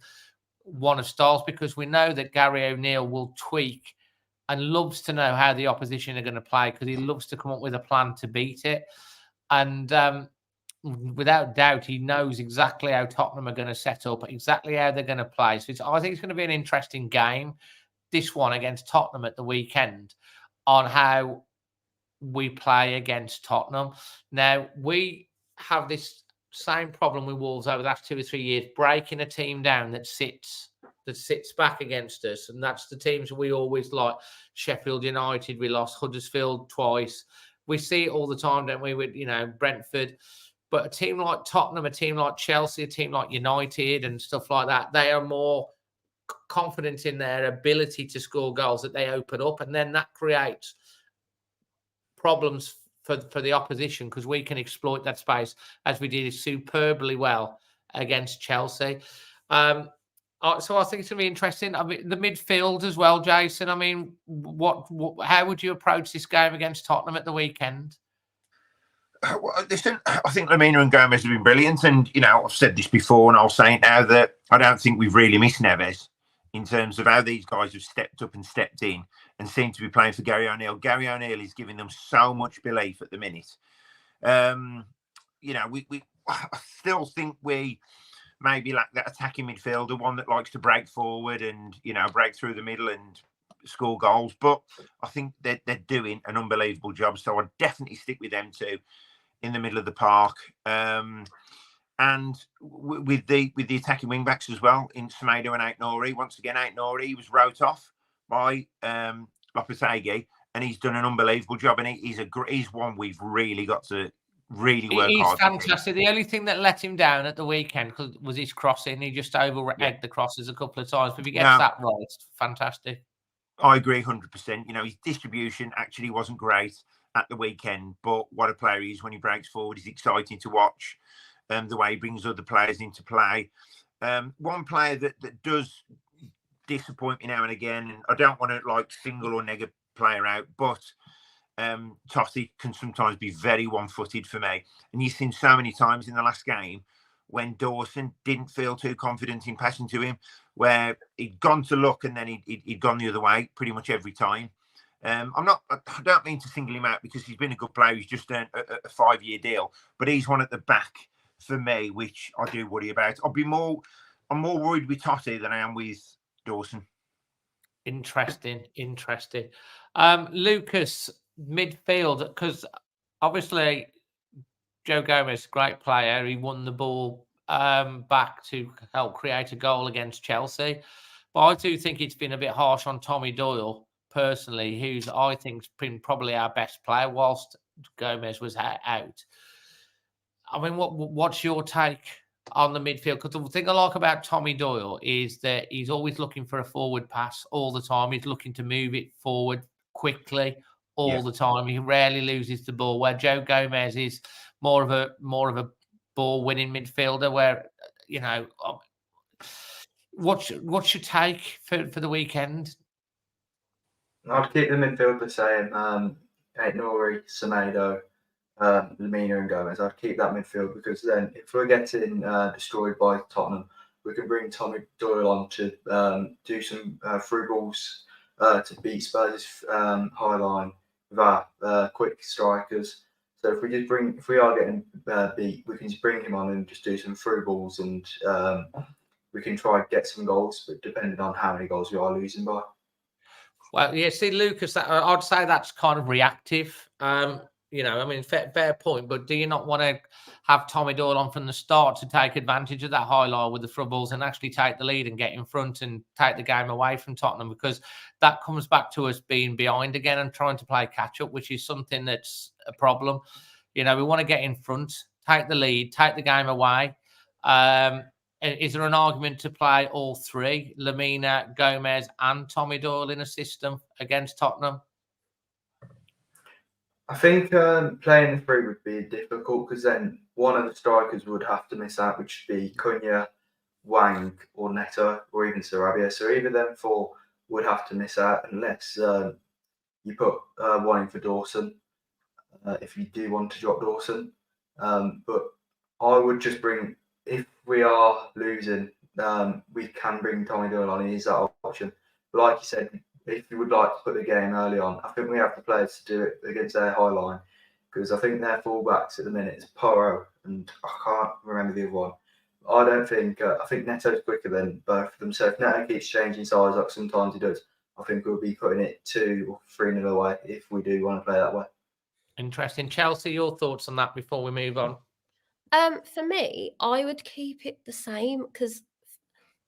one of styles because we know that Gary O'Neill will tweak and loves to know how the opposition are going to play because he loves to come up with a plan to beat it. And without doubt, he knows exactly how Tottenham are going to set up, exactly how they're going to play. So I think it's going to be an interesting game, this one against Tottenham at the weekend, on how we play against Tottenham. Now, we have this same problem with Wolves over the last 2 or 3 years, breaking a team down that sits back against us. And that's the teams we always like. Sheffield United, we lost Huddersfield twice. We see it all the time, don't we, with, Brentford. But a team like Tottenham, a team like Chelsea, a team like United and stuff like that, they are more confident in their ability to score goals that they open up. And then that creates problems for the opposition because we can exploit that space as we did superbly well against Chelsea. So I think it's going to be interesting. I mean, the midfield as well, Jason. I mean, how would you approach this game against Tottenham at the weekend? Well, listen, I think Lamina and Gomez have been brilliant. And, I've said this before and I'll say it now that I don't think we've really missed Neves in terms of how these guys have stepped up and stepped in and seem to be playing for Gary O'Neill. Gary O'Neill is giving them so much belief at the minute. I still think we maybe lack that attacking midfielder, one that likes to break forward and, break through the middle and score goals. But I think they're doing an unbelievable job. So I'd definitely stick with them too in the middle of the park. And with the attacking wing backs as well, in Semedo and Aït-Nouri. Once again, Aït-Nouri was wrote off by Lopetegui, and he's done an unbelievable job. And he's one we've really got to really work He's hard. fantastic. The only thing that let him down at the weekend was his crossing. He just over-egged the crosses a couple of times. But if he gets that right, it's fantastic. I agree 100%. You know, his distribution actually wasn't great at the weekend, but what a player he is when he breaks forward. He's exciting to watch. The way he brings other players into play. One player that does disappoint me now and again, and I don't want to like single or neg a player out, but Totti can sometimes be very one-footed for me. And you've seen so many times in the last game when Dawson didn't feel too confident in passing to him, where he'd gone to look and then he'd gone the other way pretty much every time. I don't mean to single him out because he's been a good player. He's just earned a 5-year deal, but he's one at the back for me, which I do worry about. I'm more worried with Totti than I am with Dawson. Interesting. Lucas, midfield, because obviously Joe Gomez, great player. He won the ball back to help create a goal against Chelsea. But I do think it's been a bit harsh on Tommy Doyle, personally, who's, I think, been probably our best player whilst Gomez was out. I mean, what's your take on the midfield? Because the thing I like about Tommy Doyle is that he's always looking for a forward pass all the time. He's looking to move it forward quickly all the time. He rarely loses the ball, where Joe Gomez is more of a ball winning midfielder, where, you know, what's your take for the weekend? I'd keep the midfield the same. Nori, Semedo, Lemina and Gomez. I'd keep that midfield, because then if we're getting destroyed by Tottenham, we can bring Tommy Doyle on to do some through balls to beat Spurs' high line with our quick strikers. So if we are getting beat, we can just bring him on and just do some through balls, and we can try and get some goals, but depending on how many goals we are losing by. Well, yeah, see, Lucas, I'd say that's kind of reactive. You know, I mean, fair point, but do you not want to have Tommy Doyle on from the start to take advantage of that high line with the through balls and actually take the lead and get in front and take the game away from Tottenham? Because that comes back to us being behind again and trying to play catch up, which is something that's a problem. You know, we want to get in front, take the lead, take the game away. Is there an argument to play all three, Lemina, Gomez and Tommy Doyle, in a system against Tottenham? I think playing the three would be difficult, because then one of the strikers would have to miss out, which would be Cunha, Wang or Neto, or even Sarabia. So either of them four would have to miss out, unless you put one in for Dawson, if you do want to drop Dawson. But I would just bring, if we are losing, we can bring Tommy Doyle on. He is that option. But like you said, if you would like to put the game early on, I think we have the players to do it against their high line, because I think their fullbacks at the minute is Porro and I can't remember the other one. I think Neto's quicker than both of them. So if Neto keeps changing size like sometimes he does, I think we'll be putting it 2 or 3-0 away if we do want to play that way. Interesting. Chelsea, your thoughts on that before we move on? For me, I would keep it the same, because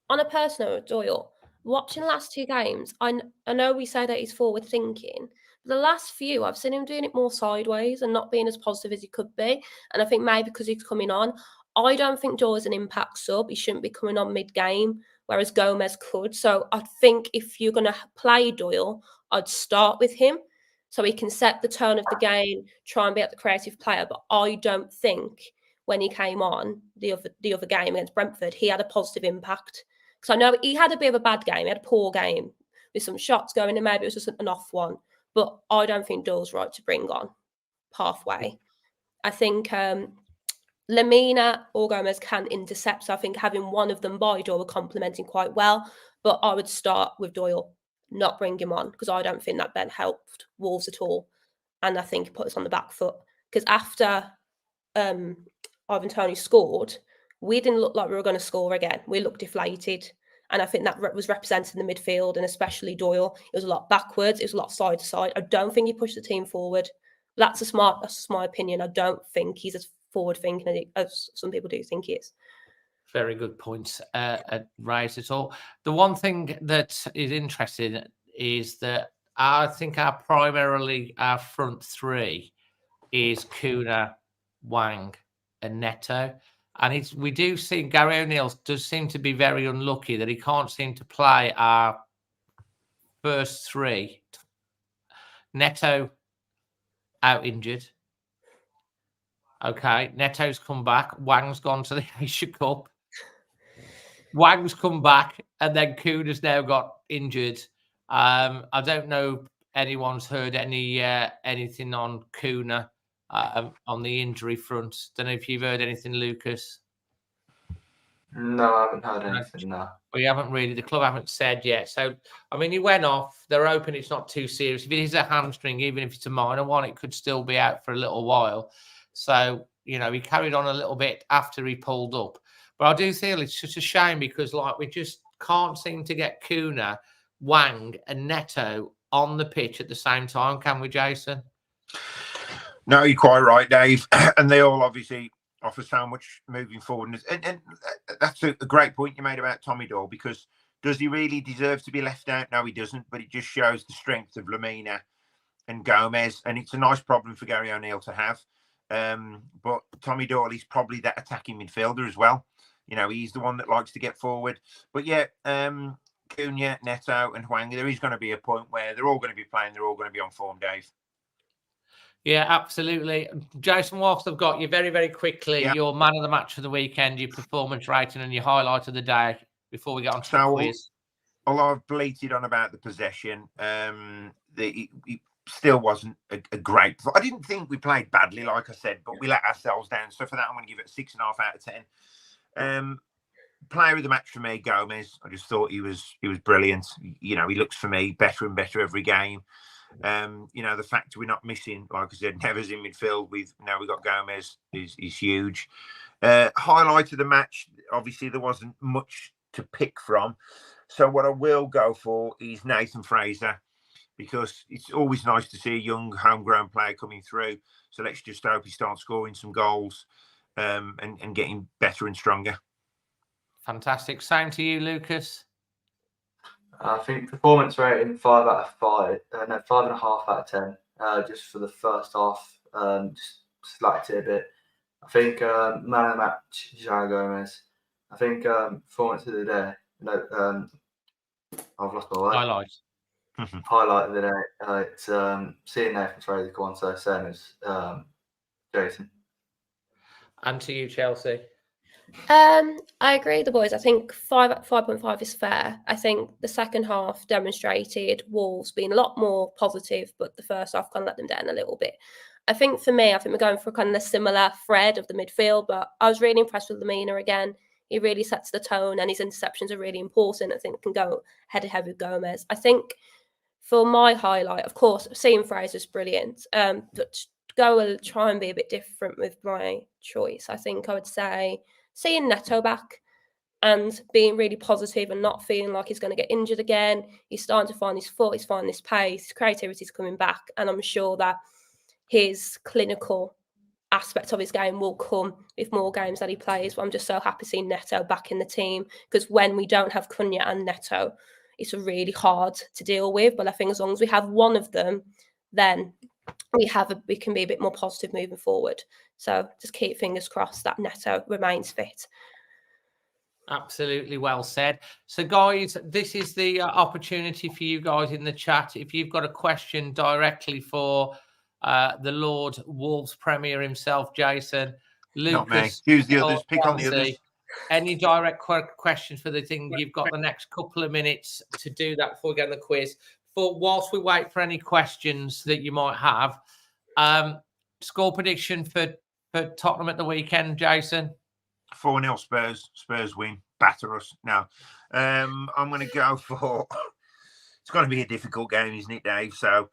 on a personal note, Doyle, watching the last 2 games, I know we say that he's forward thinking, but the last few, I've seen him doing it more sideways and not being as positive as he could be. And I think maybe because he's coming on, I don't think Doyle is an impact sub. He shouldn't be coming on mid-game, whereas Gomez could. So I think if you're going to play Doyle, I'd start with him so he can set the tone of the game, try and be at the creative player. But I don't think when he came on the other game against Brentford, he had a positive impact. Because I know he had a bit of a bad game. He had a poor game with some shots going, and maybe it was just an off one. But I don't think Doyle's right to bring on halfway. I think Lemina or Gomez can intercept. So I think having one of them by Doyle complementing quite well. But I would start with Doyle, not bring him on, because I don't think that Ben helped Wolves at all. And I think he put us on the back foot. Because after Ivan Toney scored, we didn't look like we were going to score again. We looked deflated. And I think that was represented in the midfield, and especially Doyle. It was a lot backwards. It was a lot side to side. I don't think he pushed the team forward. That's my opinion. I don't think he's as forward thinking as some people do think he is. Very good points raised at all. The one thing that is interesting is that I think our front three is Cunha, Wang, and Neto. And we do see Gary O'Neill does seem to be very unlucky that he can't seem to play our first three. Neto out injured. Okay, Neto's come back. Wang's gone to the Asia Cup. Wang's come back, and then Kuna's now got injured. I don't know anyone's heard anything on Kuna on the injury front. Don't know if you've heard anything, Lucas. No, I haven't heard anything. No, we haven't really. The club haven't said yet. So I mean, he went off. They're hoping it's not too serious. If it is a hamstring, even if it's a minor one, it could still be out for a little while. So he carried on a little bit after he pulled up. But I do feel it's such a shame because we just can't seem to get Kuna, Wang, and Neto on the pitch at the same time, can we, Jason? No, you're quite right, Dave. And they all obviously offer so much moving forward. And that's a great point you made about Tommy Doyle, because does he really deserve to be left out? No, he doesn't. But it just shows the strength of Lamina and Gomez. And it's a nice problem for Gary O'Neill to have. But Tommy Doyle is probably that attacking midfielder as well. He's the one that likes to get forward. But yeah, Cunha, Neto, and Hwang, there is going to be a point where they're all going to be playing. They're all going to be on form, Dave. Yeah, absolutely. Jason, whilst I've got you very, very quickly, your man of the match for the weekend, your performance rating, and your highlight of the day before we get on to the quiz. Although I've bleated on about the possession, it still wasn't a great. I didn't think we played badly, like I said, but we let ourselves down. So for that, I'm going to give it a 6.5 out of 10. Player of the match for me, Gomez. I just thought he was brilliant. He looks for me better and better every game. The fact we're not missing, like I said, Neves in midfield with now we got Gomez is huge. Highlight of the match, obviously there wasn't much to pick from. So what I will go for is Nathan Fraser, because it's always nice to see a young homegrown player coming through. So let's just hope he starts scoring some goals and getting better and stronger. Fantastic. Same to you, Lucas. I think performance rating 5 out of 5. No, 5.5 out of 10. Just for the first half, just slacked it a bit. I think man of the match, João Gomez. I think performance of the day. I've lost my word. Highlight. Highlight of the day. It's seeing Nathan Fraser go on, so same as Jason. And to you, Chelsea. I agree with the boys. I think 5.5 is fair. I think the second half demonstrated Wolves being a lot more positive, but the first half kind of let them down a little bit. I think for me, we're going for kind of a similar thread of the midfield, but I was really impressed with Lamina again. He really sets the tone and his interceptions are really important. I think can go head to head with Gomez. I think for my highlight, of course, seeing Fraser's brilliant, but try and be a bit different with my choice. I think I would say seeing Neto back and being really positive and not feeling like he's going to get injured again. He's starting to find his foot, he's finding his pace, creativity's coming back. And I'm sure that his clinical aspect of his game will come with more games that he plays. But I'm just so happy seeing Neto back in the team, because when we don't have Cunha and Neto, it's really hard to deal with. But I think as long as we have one of them, then we can be a bit more positive moving forward. So just keep fingers crossed that Neto remains fit. Absolutely well said. So guys, this is the opportunity for you guys in the chat. If you've got a question directly for the Lord Wolves Premier himself, Jason, Lucas, choose the others, pick on the others. Any direct questions for the thing, you've got the next couple of minutes to do that before we get on the quiz. Whilst we wait for any questions that you might have, score prediction for Tottenham at the weekend, Jason? 4-0 Spurs. Spurs win. Batter us. No. I'm going to go for... It's going to be a difficult game, isn't it, Dave? So,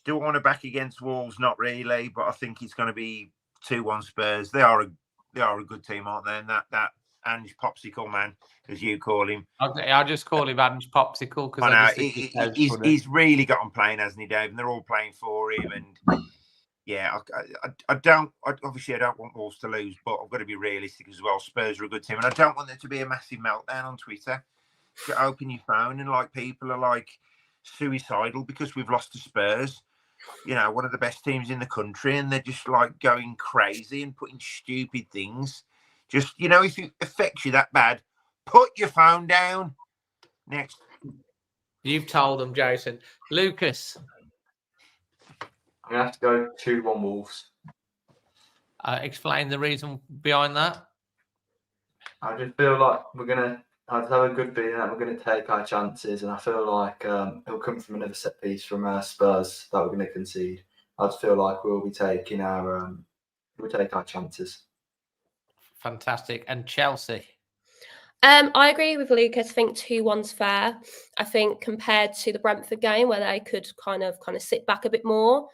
do I want to back against Wolves? Not really, but I think it's going to be 2-1 Spurs. They are a good team, aren't they? And that Ange Popsicle man, as you call him. I just call him Ange Popsicle because he's really got them playing, hasn't he, Dave? And they're all playing for him. And yeah, I don't want Wolves to lose, but I've got to be realistic as well. Spurs are a good team, and I don't want there to be a massive meltdown on Twitter. You open your phone and people are suicidal because we've lost to Spurs. one of the best teams in the country, and they're just like going crazy and putting stupid things. Just, if it affects you that bad, put your phone down. Next. You've told them, Jason. Lucas. I'm going to have to go 2-1 Wolves. Explain the reason behind that. I just feel like I have a good feeling that we're going to take our chances, and I feel like it'll come from another set piece from Spurs that we're going to concede. I just feel like we'll take our chances. Fantastic. And Chelsea? I agree with Lucas. I think 2-1's fair. I think compared to the Brentford game where they could kind of sit back a bit more,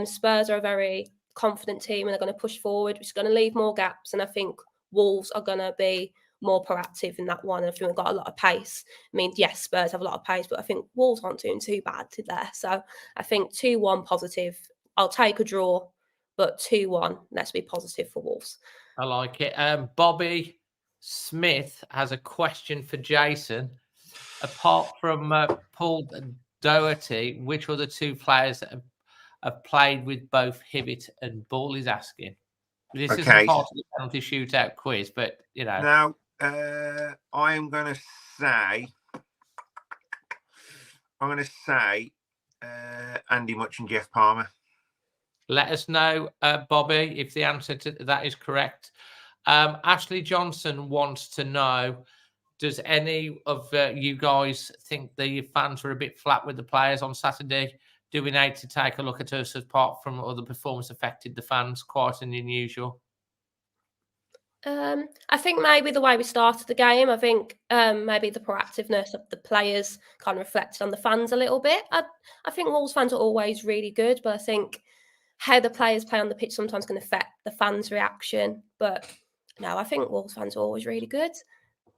Spurs are a very confident team and they're going to push forward, which is going to leave more gaps. And I think Wolves are going to be more proactive in that one. I think we've got a lot of pace. I mean, yes, Spurs have a lot of pace, but I think Wolves aren't doing too bad there. So I think 2-1 positive. I'll take a draw, but 2-1, let's be positive for Wolves. I like it. Bobby Smith has a question for Jason. Apart from Paul Doherty, which other two players that have played with both Hibbett and Ball is asking? This isn't part of the penalty shootout quiz, but Now, I am going to say, Andy Much and Jeff Palmer. Let us know, Bobby, if the answer to that is correct. Ashley Johnson wants to know, does any of you guys think the fans were a bit flat with the players on Saturday? Do we need to take a look at us apart from other performance affected the fans quite an unusual? I think maybe the way we started the game, I think maybe the proactiveness of the players kind of reflected on the fans a little bit. I think Wolves fans are always really good, but I think how the players play on the pitch sometimes can affect the fans' reaction. But no, I think Wolves fans are always really good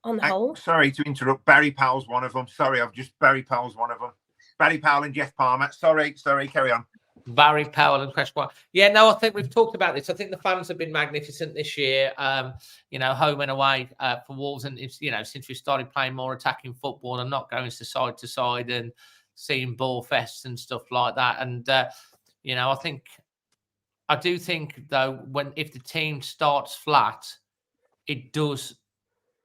on the whole. Sorry to interrupt. Barry Powell's one of them. Sorry, Barry Powell's one of them. Barry Powell and Jeff Palmer. Sorry, carry on. Barry Powell and Crash White. Yeah, no, I think we've talked about this. I think the fans have been magnificent this year, home and away for Wolves. And, it's, since we started playing more attacking football and not going to side and seeing ball fests and stuff like that. And, I do think, though, if the team starts flat, it does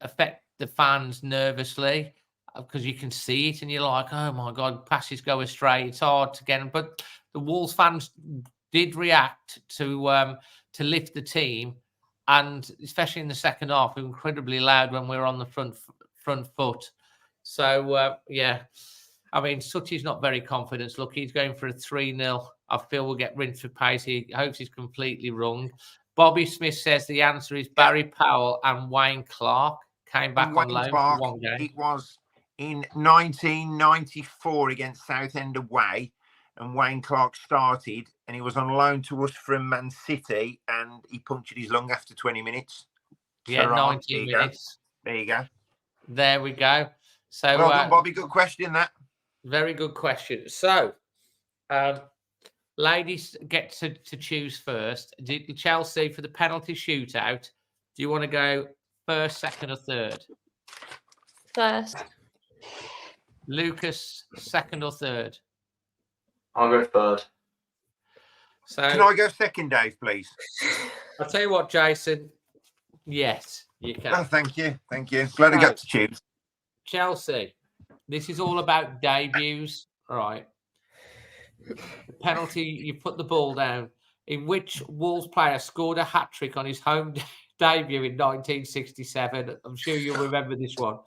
affect the fans nervously because you can see it and you're like, oh, my God, passes go astray. It's hard to get them. But the Wolves fans did react to lift the team, and especially in the second half, we were incredibly loud when we were on the front foot. So, I mean, Sutty's not very confident. Look, he's going for a 3-0. I feel we'll get rinsed for pace. He hopes he's completely wrong. Bobby Smith says the answer is Barry Powell and Wayne Clark came back on loan for one game. It was in 1994 against Southend away, and Wayne Clark started, and he was on loan to us from Man City, and he punctured his lung after 20 minutes. Yeah, 19 minutes. There you go. There we go. So, well done, Bobby. Good question, that. Very good question. So, ladies get to choose first. Chelsea, for the penalty shootout, do you want to go first, second, or third? First. Lucas, second or third? I'll go third. So, can I go second, Dave, please? I'll tell you what, Jason. Yes, you can. Oh, thank you. Glad I got to choose. Chelsea, this is all about debuts. All right. The penalty, you put the ball down. In which Wolves player scored a hat-trick on his home debut in 1967? I'm sure you'll remember this one.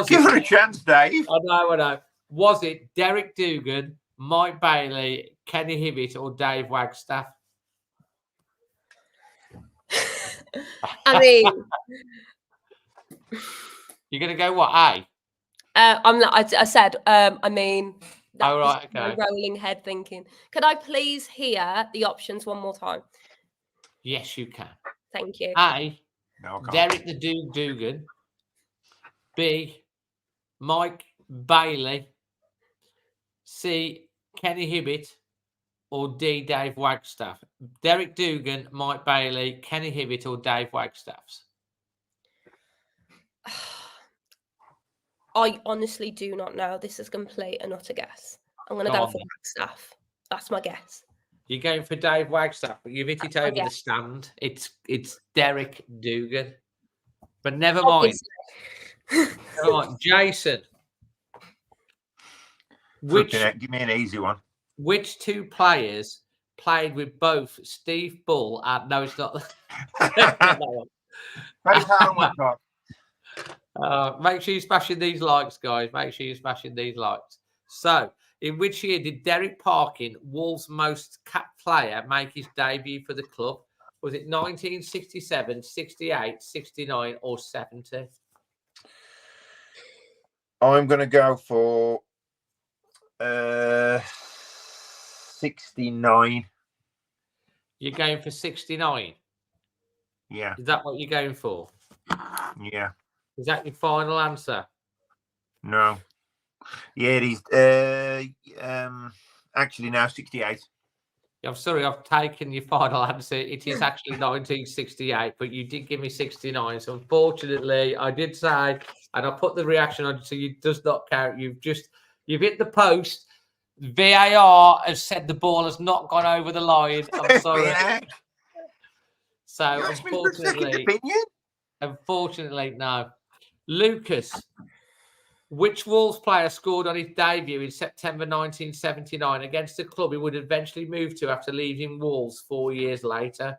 Give her a chance, Dave. I know. Was it Derek Dugan, Mike Bailey, Kenny Hibbett, or Dave Wagstaff? I mean, you're going to go what, A? I'm not. I said. I mean. Oh, right, okay. Rolling head thinking. Could I please hear the options one more time? Yes, you can. Thank you. A, Derek the Duke Dugan. B, Mike Bailey. C, Kenny Hibbett. Or D, Dave Wagstaff. Derek Dugan, Mike Bailey, Kenny Hibbett, or Dave Wagstaff's? I honestly do not know. This is complete and utter guess. I'm going to go for Wagstaff. That's my guess. You're going for Dave Wagstaff, but you've hit it over Yeah. the stand. It's Derek Dugan. But never mind. Obviously. Never mind. Jason. Give me an easy one. Which two players played with both Steve Bull and no, it's not. Not that one. Make sure you're smashing these likes, guys. Make sure you're smashing these likes. So, in which year did Derek Parkin, Wolves' most capped player, make his debut for the club? Was it 1967, 68, 69, or 70? I'm going to go for 69. You're going for 69? Yeah. Is that what you're going for? Yeah. Is that your final answer? No. Yeah, it is. Actually, now 68. I'm sorry, I've taken your final answer. It is actually 1968, but you did give me 69. So unfortunately, I did say, and I put the reaction on, so it does not count. You've hit the post. VAR has said the ball has not gone over the line. I'm sorry. So unfortunately, no. Lucas, which Wolves player scored on his debut in September 1979 against the club he would eventually move to after leaving Wolves 4 years later?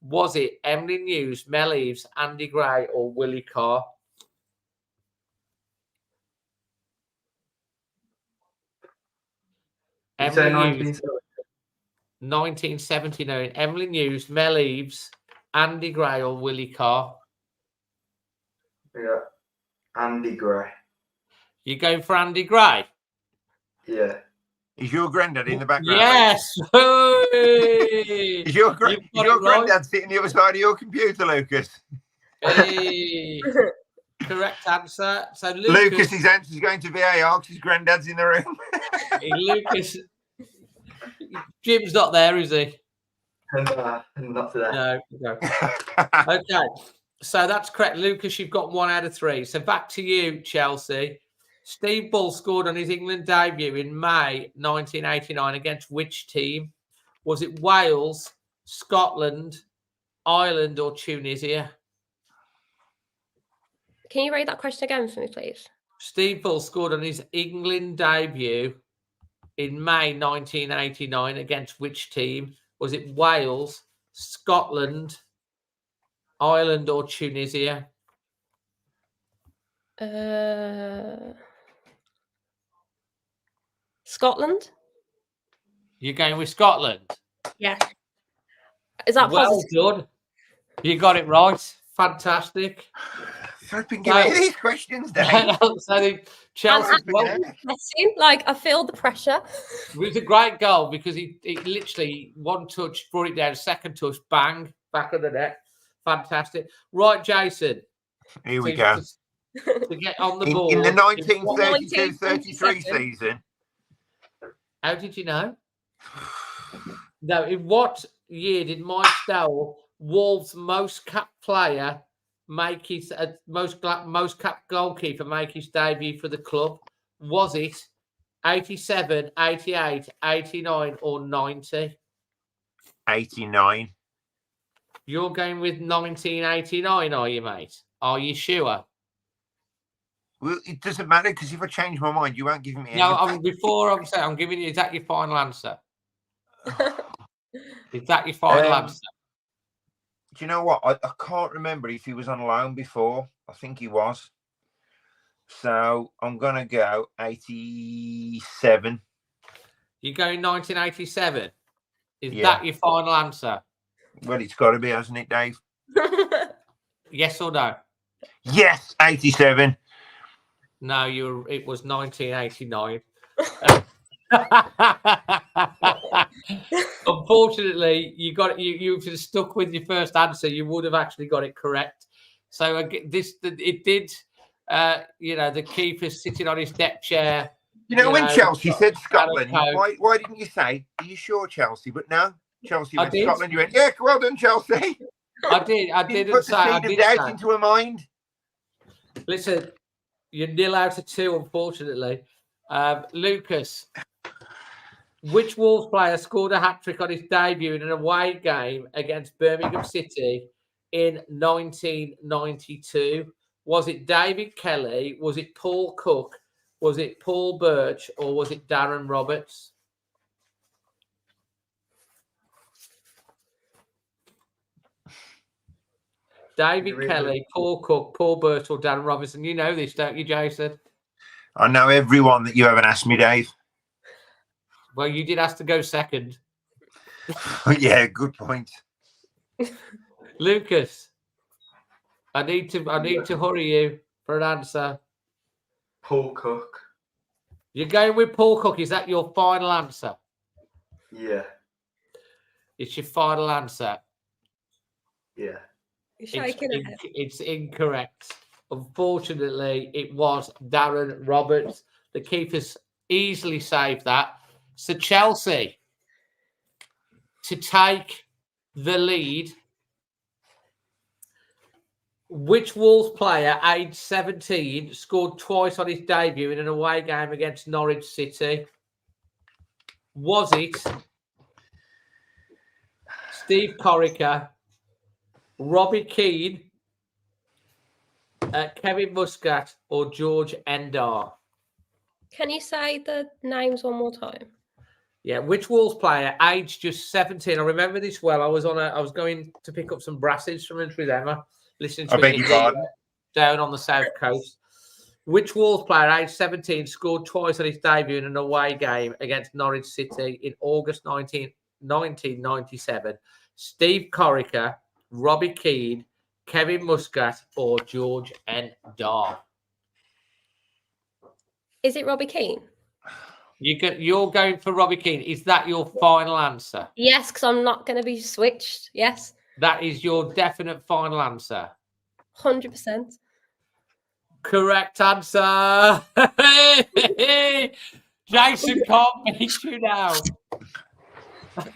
Was it Emily News, Mel Eves, Andy Gray, or Willie Carr? Emily 1979. Emily News, Mel Eves, Andy Gray, or Willie Carr? Yeah, Andy Gray. You going for Andy Gray? Yeah. Is your granddad in the background? Yes. Is your granddad sitting the other side of your computer, Lucas? Hey. Correct answer. So Lucas's answer is going to VAR because his granddad's in the room. Lucas, Jim's not there, is he? Not today. No. Okay. So that's correct. Lucas, you've got 1 out of 3. So back to you, Chelsea. Steve Bull scored on his England debut in May 1989 against which team? Was it Wales, Scotland, Ireland, or Tunisia? Can you read that question again for me, please? Steve Bull scored on his England debut in May 1989 against which team? Was it Wales, Scotland, Ireland, or Tunisia? Scotland? You're going with Scotland? Yeah. Is that well positive? done? You got it right. Fantastic. I've been giving these questions, Dave. So Chelsea, like I feel the pressure. It was a great goal because he literally one touch brought it down, second touch, bang, back of the net. Fantastic. Right, Jason. Here we go. To get on the board. In the 1932-33 season. How did you know? No, in what year did Mike Stowell, Wolves' most capped player, make his most capped goalkeeper, make his debut for the club? Was it 87, 88, 89, or 90? 89. You're going with 1989, are you, mate? Are you sure? Well, it doesn't matter because if I change my mind, you won't give me. No, I'm giving you. Is that your final answer? Is that your final answer? Do you know what? I can't remember if he was on loan before. I think he was. So I'm gonna go 87. You're going 1987. Is that your final answer? Well, it's got to be, hasn't it, Dave? Yes or no? Yes, 87. No, it was 1989. Unfortunately, you have stuck with your first answer. You would have actually got it correct. So it did. The keeper's sitting on his deck chair. When Chelsea said Scotland, why didn't you say, "Are you sure, Chelsea?" But no, Chelsea went Scotland. You went, "Yeah, well done, Chelsea." I did. I didn't put say. the seed of doubt into her mind. Listen, you're 0 out of 2, unfortunately. Lucas, Which Wolves player scored a hat-trick on his debut in an away game against Birmingham City in 1992? Was it David Kelly? Was it Paul Cook? Was it Paul Birch? Or was it Darren Roberts? David Kelly, Paul Cook, Paul Birch, or Darren Robertson. You know this, don't you, Jason? I know everyone that you haven't asked me, Dave. Well, you did ask to go second. Yeah, good point. Lucas, I need to hurry you for an answer. Paul Cook. You're going with Paul Cook. Is that your final answer? Yeah. It's your final answer. Yeah. It's incorrect. Unfortunately, it was Darren Roberts. The keepers easily saved that. So Chelsea, to take the lead, which Wolves player, aged 17, scored twice on his debut in an away game against Norwich City? Was it Steve Corica, Robbie Keane, Kevin Muscat, or George Endar? Can you say the names one more time? Yeah, which Wolves player, aged just 17? I remember this well. I was going to pick up some brass instruments with Emma, listening to it down on the south coast. Which Wolves player, aged 17, scored twice on his debut in an away game against Norwich City in August 1997? Steve Corica, Robbie Keane, Kevin Muscat, or George Endar? Is it Robbie Keane? You're going for Robbie Keane. Is that your final answer? Yes, because I'm not going to be switched. Yes. That is your definite final answer. 100%. Correct answer. Jason can't beat you now.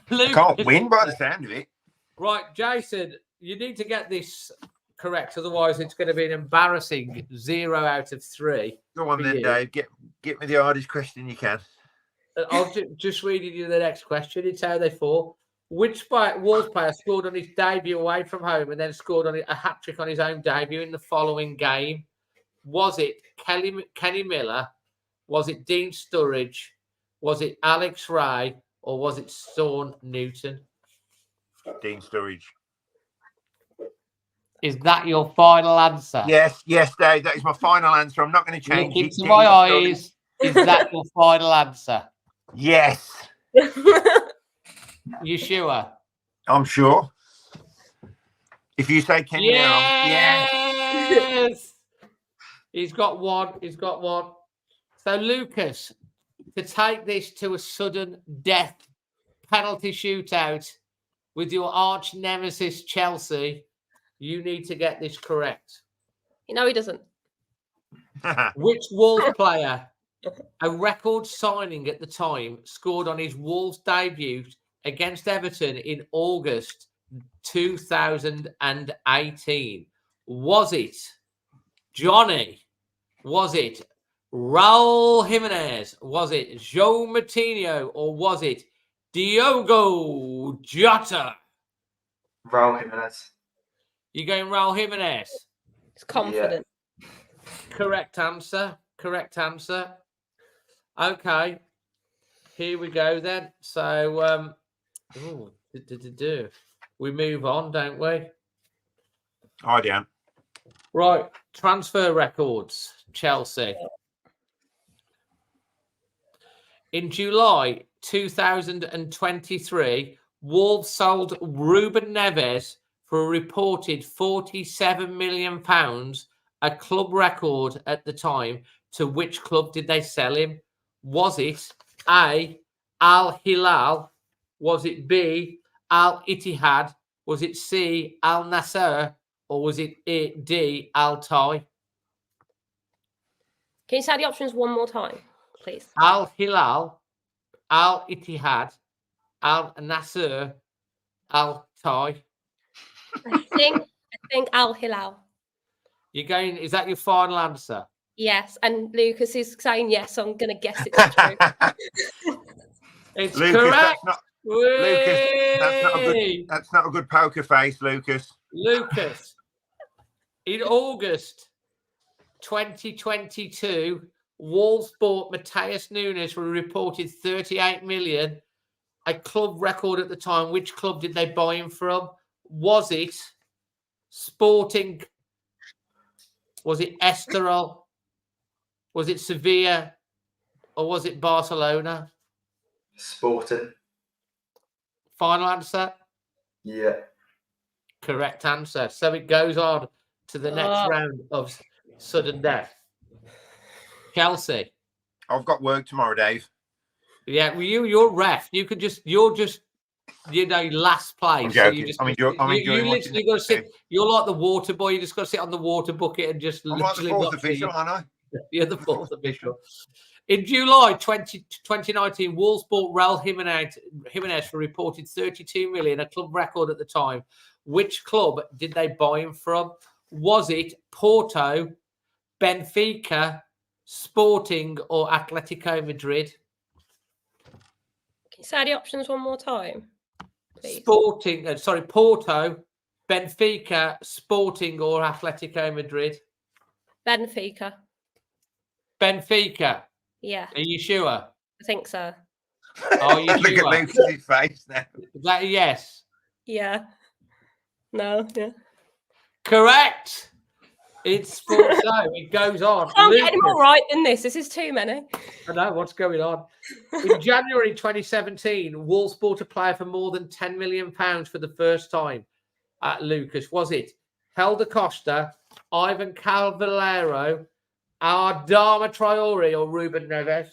Can't win by the sound of it. Right, Jason, you need to get this correct. Otherwise, it's going to be an embarrassing 0 out of 3. Go on then, Dave. Get me the hardest question you can. I'll just reading you the next question. It's how they fall. Which Wolves player scored on his debut away from home and then scored on a hat-trick on his own debut in the following game? Was it Kenny Miller? Was it Dean Sturridge? Was it Alex Ray? Or was it Sean Newton? Dean Sturridge. Is that your final answer? Yes, Dave. That is my final answer. I'm not going to change Look it. into my eyes. Is that your final answer? Yes. You sure? I'm sure. If you say Kenny Miller, yes. He's got one. So, Lucas, to take this to a sudden death penalty shootout with your arch nemesis, Chelsea, you need to get this correct. No, he doesn't. Which Wolves player, a record signing at the time, scored on his Wolves debut against Everton in August 2018? Was it Johnny? Was it Raul Jimenez? Was it Joe Martino? Or was it Diogo Jota? Raul Jimenez. You going Raul Jimenez? It's confident. Yeah. Correct answer. Okay. Here we go then. So, we move on, don't we? I don't. Right. Transfer records. Chelsea. In July 2023, Wolves sold Ruben Neves for a reported £47 million, a club record at the time. To which club did they sell him? Was it A, Al Hilal? Was it B, Al Ittihad? Was it C, Al Nassr? Or was it D, Al Tai? Can you say the options one more time, please? Al Hilal, Al Ittihad, Al Nassr, Al Tai. I think Al Hilal. You're going, is that your final answer? Yes, and Lucas is saying yes, so I'm going to guess it's true. It's Lucas, correct. Lucas, Whey! that's not a good poker face, Lucas. Lucas, in August 2022, Wolves bought Mateus Nunes for a reported 38 million, a club record at the time. Which club did they buy him from? Was it Sporting? Was it Estoril? Was it Sevilla? Or was it Barcelona? Sporting. Final answer? Yeah. Correct answer. So it goes on to the next round of sudden death. Chelsea. I've got work tomorrow, Dave. Yeah, well, you're ref. You're just last place. I'm So joking. you just I'm enjoying watching literally got to sit. You're like the water boy. You just got to sit on the water bucket and just I'm like the literally fourth watch official, aren't I? You're the fourth official. In July 2019, Wolves bought Raul Jimenez for reported 32 million, a club record at the time. Which club did they buy him from? Was it Porto, Benfica, Sporting, or Atletico Madrid? Can you say the options one more time, please? Porto, Benfica, Sporting, or Atletico Madrid? Benfica. Benfica. Yeah. Are you sure? I think so. Are you Look sure? at Lucas's face now. Is that a yes? Yeah. No. Yeah. Correct. It's sports. So it goes on. I can't get any more right than this. This is too many. I know what's going on. In January 2017, Wolves bought a player for more than £10 million for the first time. Lucas, was it Helder Costa, Ivan Cavallero, Adama Traore, or Ruben Neves?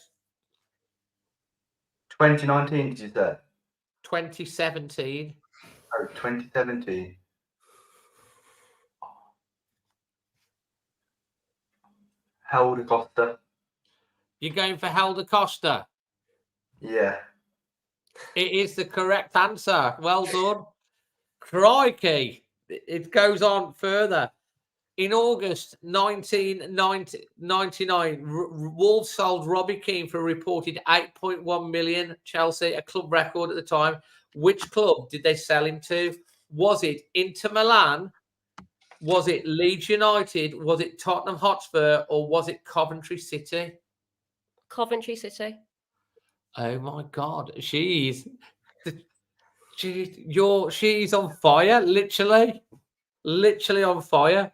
2019, did you say? 2017. Oh, 2017. Helder Costa. You're going for Helder Costa? Yeah. It is the correct answer. Well done. Crikey. It goes on further. In August 1999, Wolves sold Robbie Keane for a reported 8.1 million. Chelsea, a club record at the time. Which club did they sell him to? Was it Inter Milan? Was it Leeds United? Was it Tottenham Hotspur? Or was it Coventry City? Coventry City. Oh my God, she's on fire, literally on fire.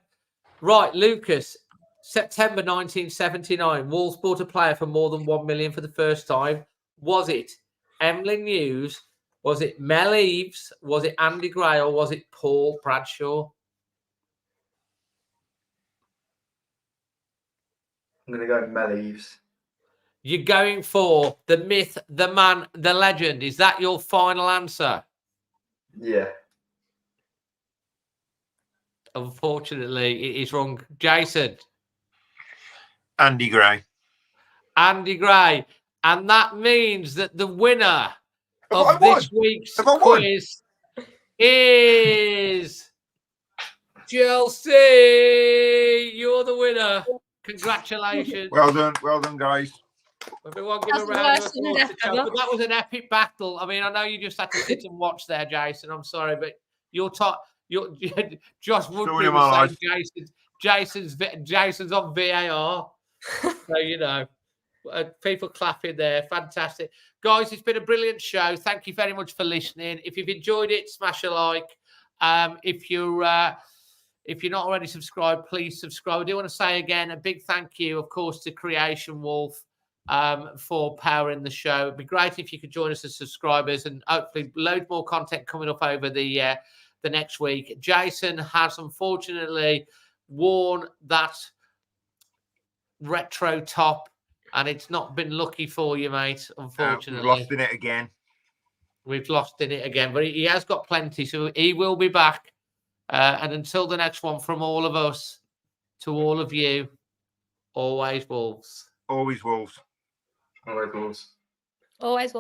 Right, Lucas. September 1979, Wolves bought a player for more than 1 million for the first time. Was it Emlyn Hughes? Was it Mel Eves? Was it Andy Gray? Or was it Paul Bradshaw? I'm going to go Mel Eves. You're going for the myth, the man, the legend. Is that your final answer? Yeah. Unfortunately, it is wrong. Jason. Andy Gray. Andy Gray. And that means that the winner of this week's quiz is Chelsea. You're the winner. Congratulations. Well done, guys. Everyone give a round of applause to Chelsea. That was an epic battle. I mean, I know you just had to sit and watch there, Jason. I'm sorry, but Josh Woodbury was saying Jason's on VAR. So, you know, people clapping there. Fantastic. Guys, it's been a brilliant show. Thank you very much for listening. If you've enjoyed it, smash a like. If you're not already subscribed, please subscribe. I do want to say again a big thank you, of course, to Creation Wolf for powering the show. It'd be great if you could join us as subscribers, and hopefully loads more content coming up over the next week. Jason has unfortunately worn that retro top, and it's not been lucky for you, mate. Unfortunately, we've lost in it again. We've lost in it again, but he has got plenty, so he will be back. And until the next one, from all of us to all of you, always Wolves. Always Wolves. Always Wolves. Always.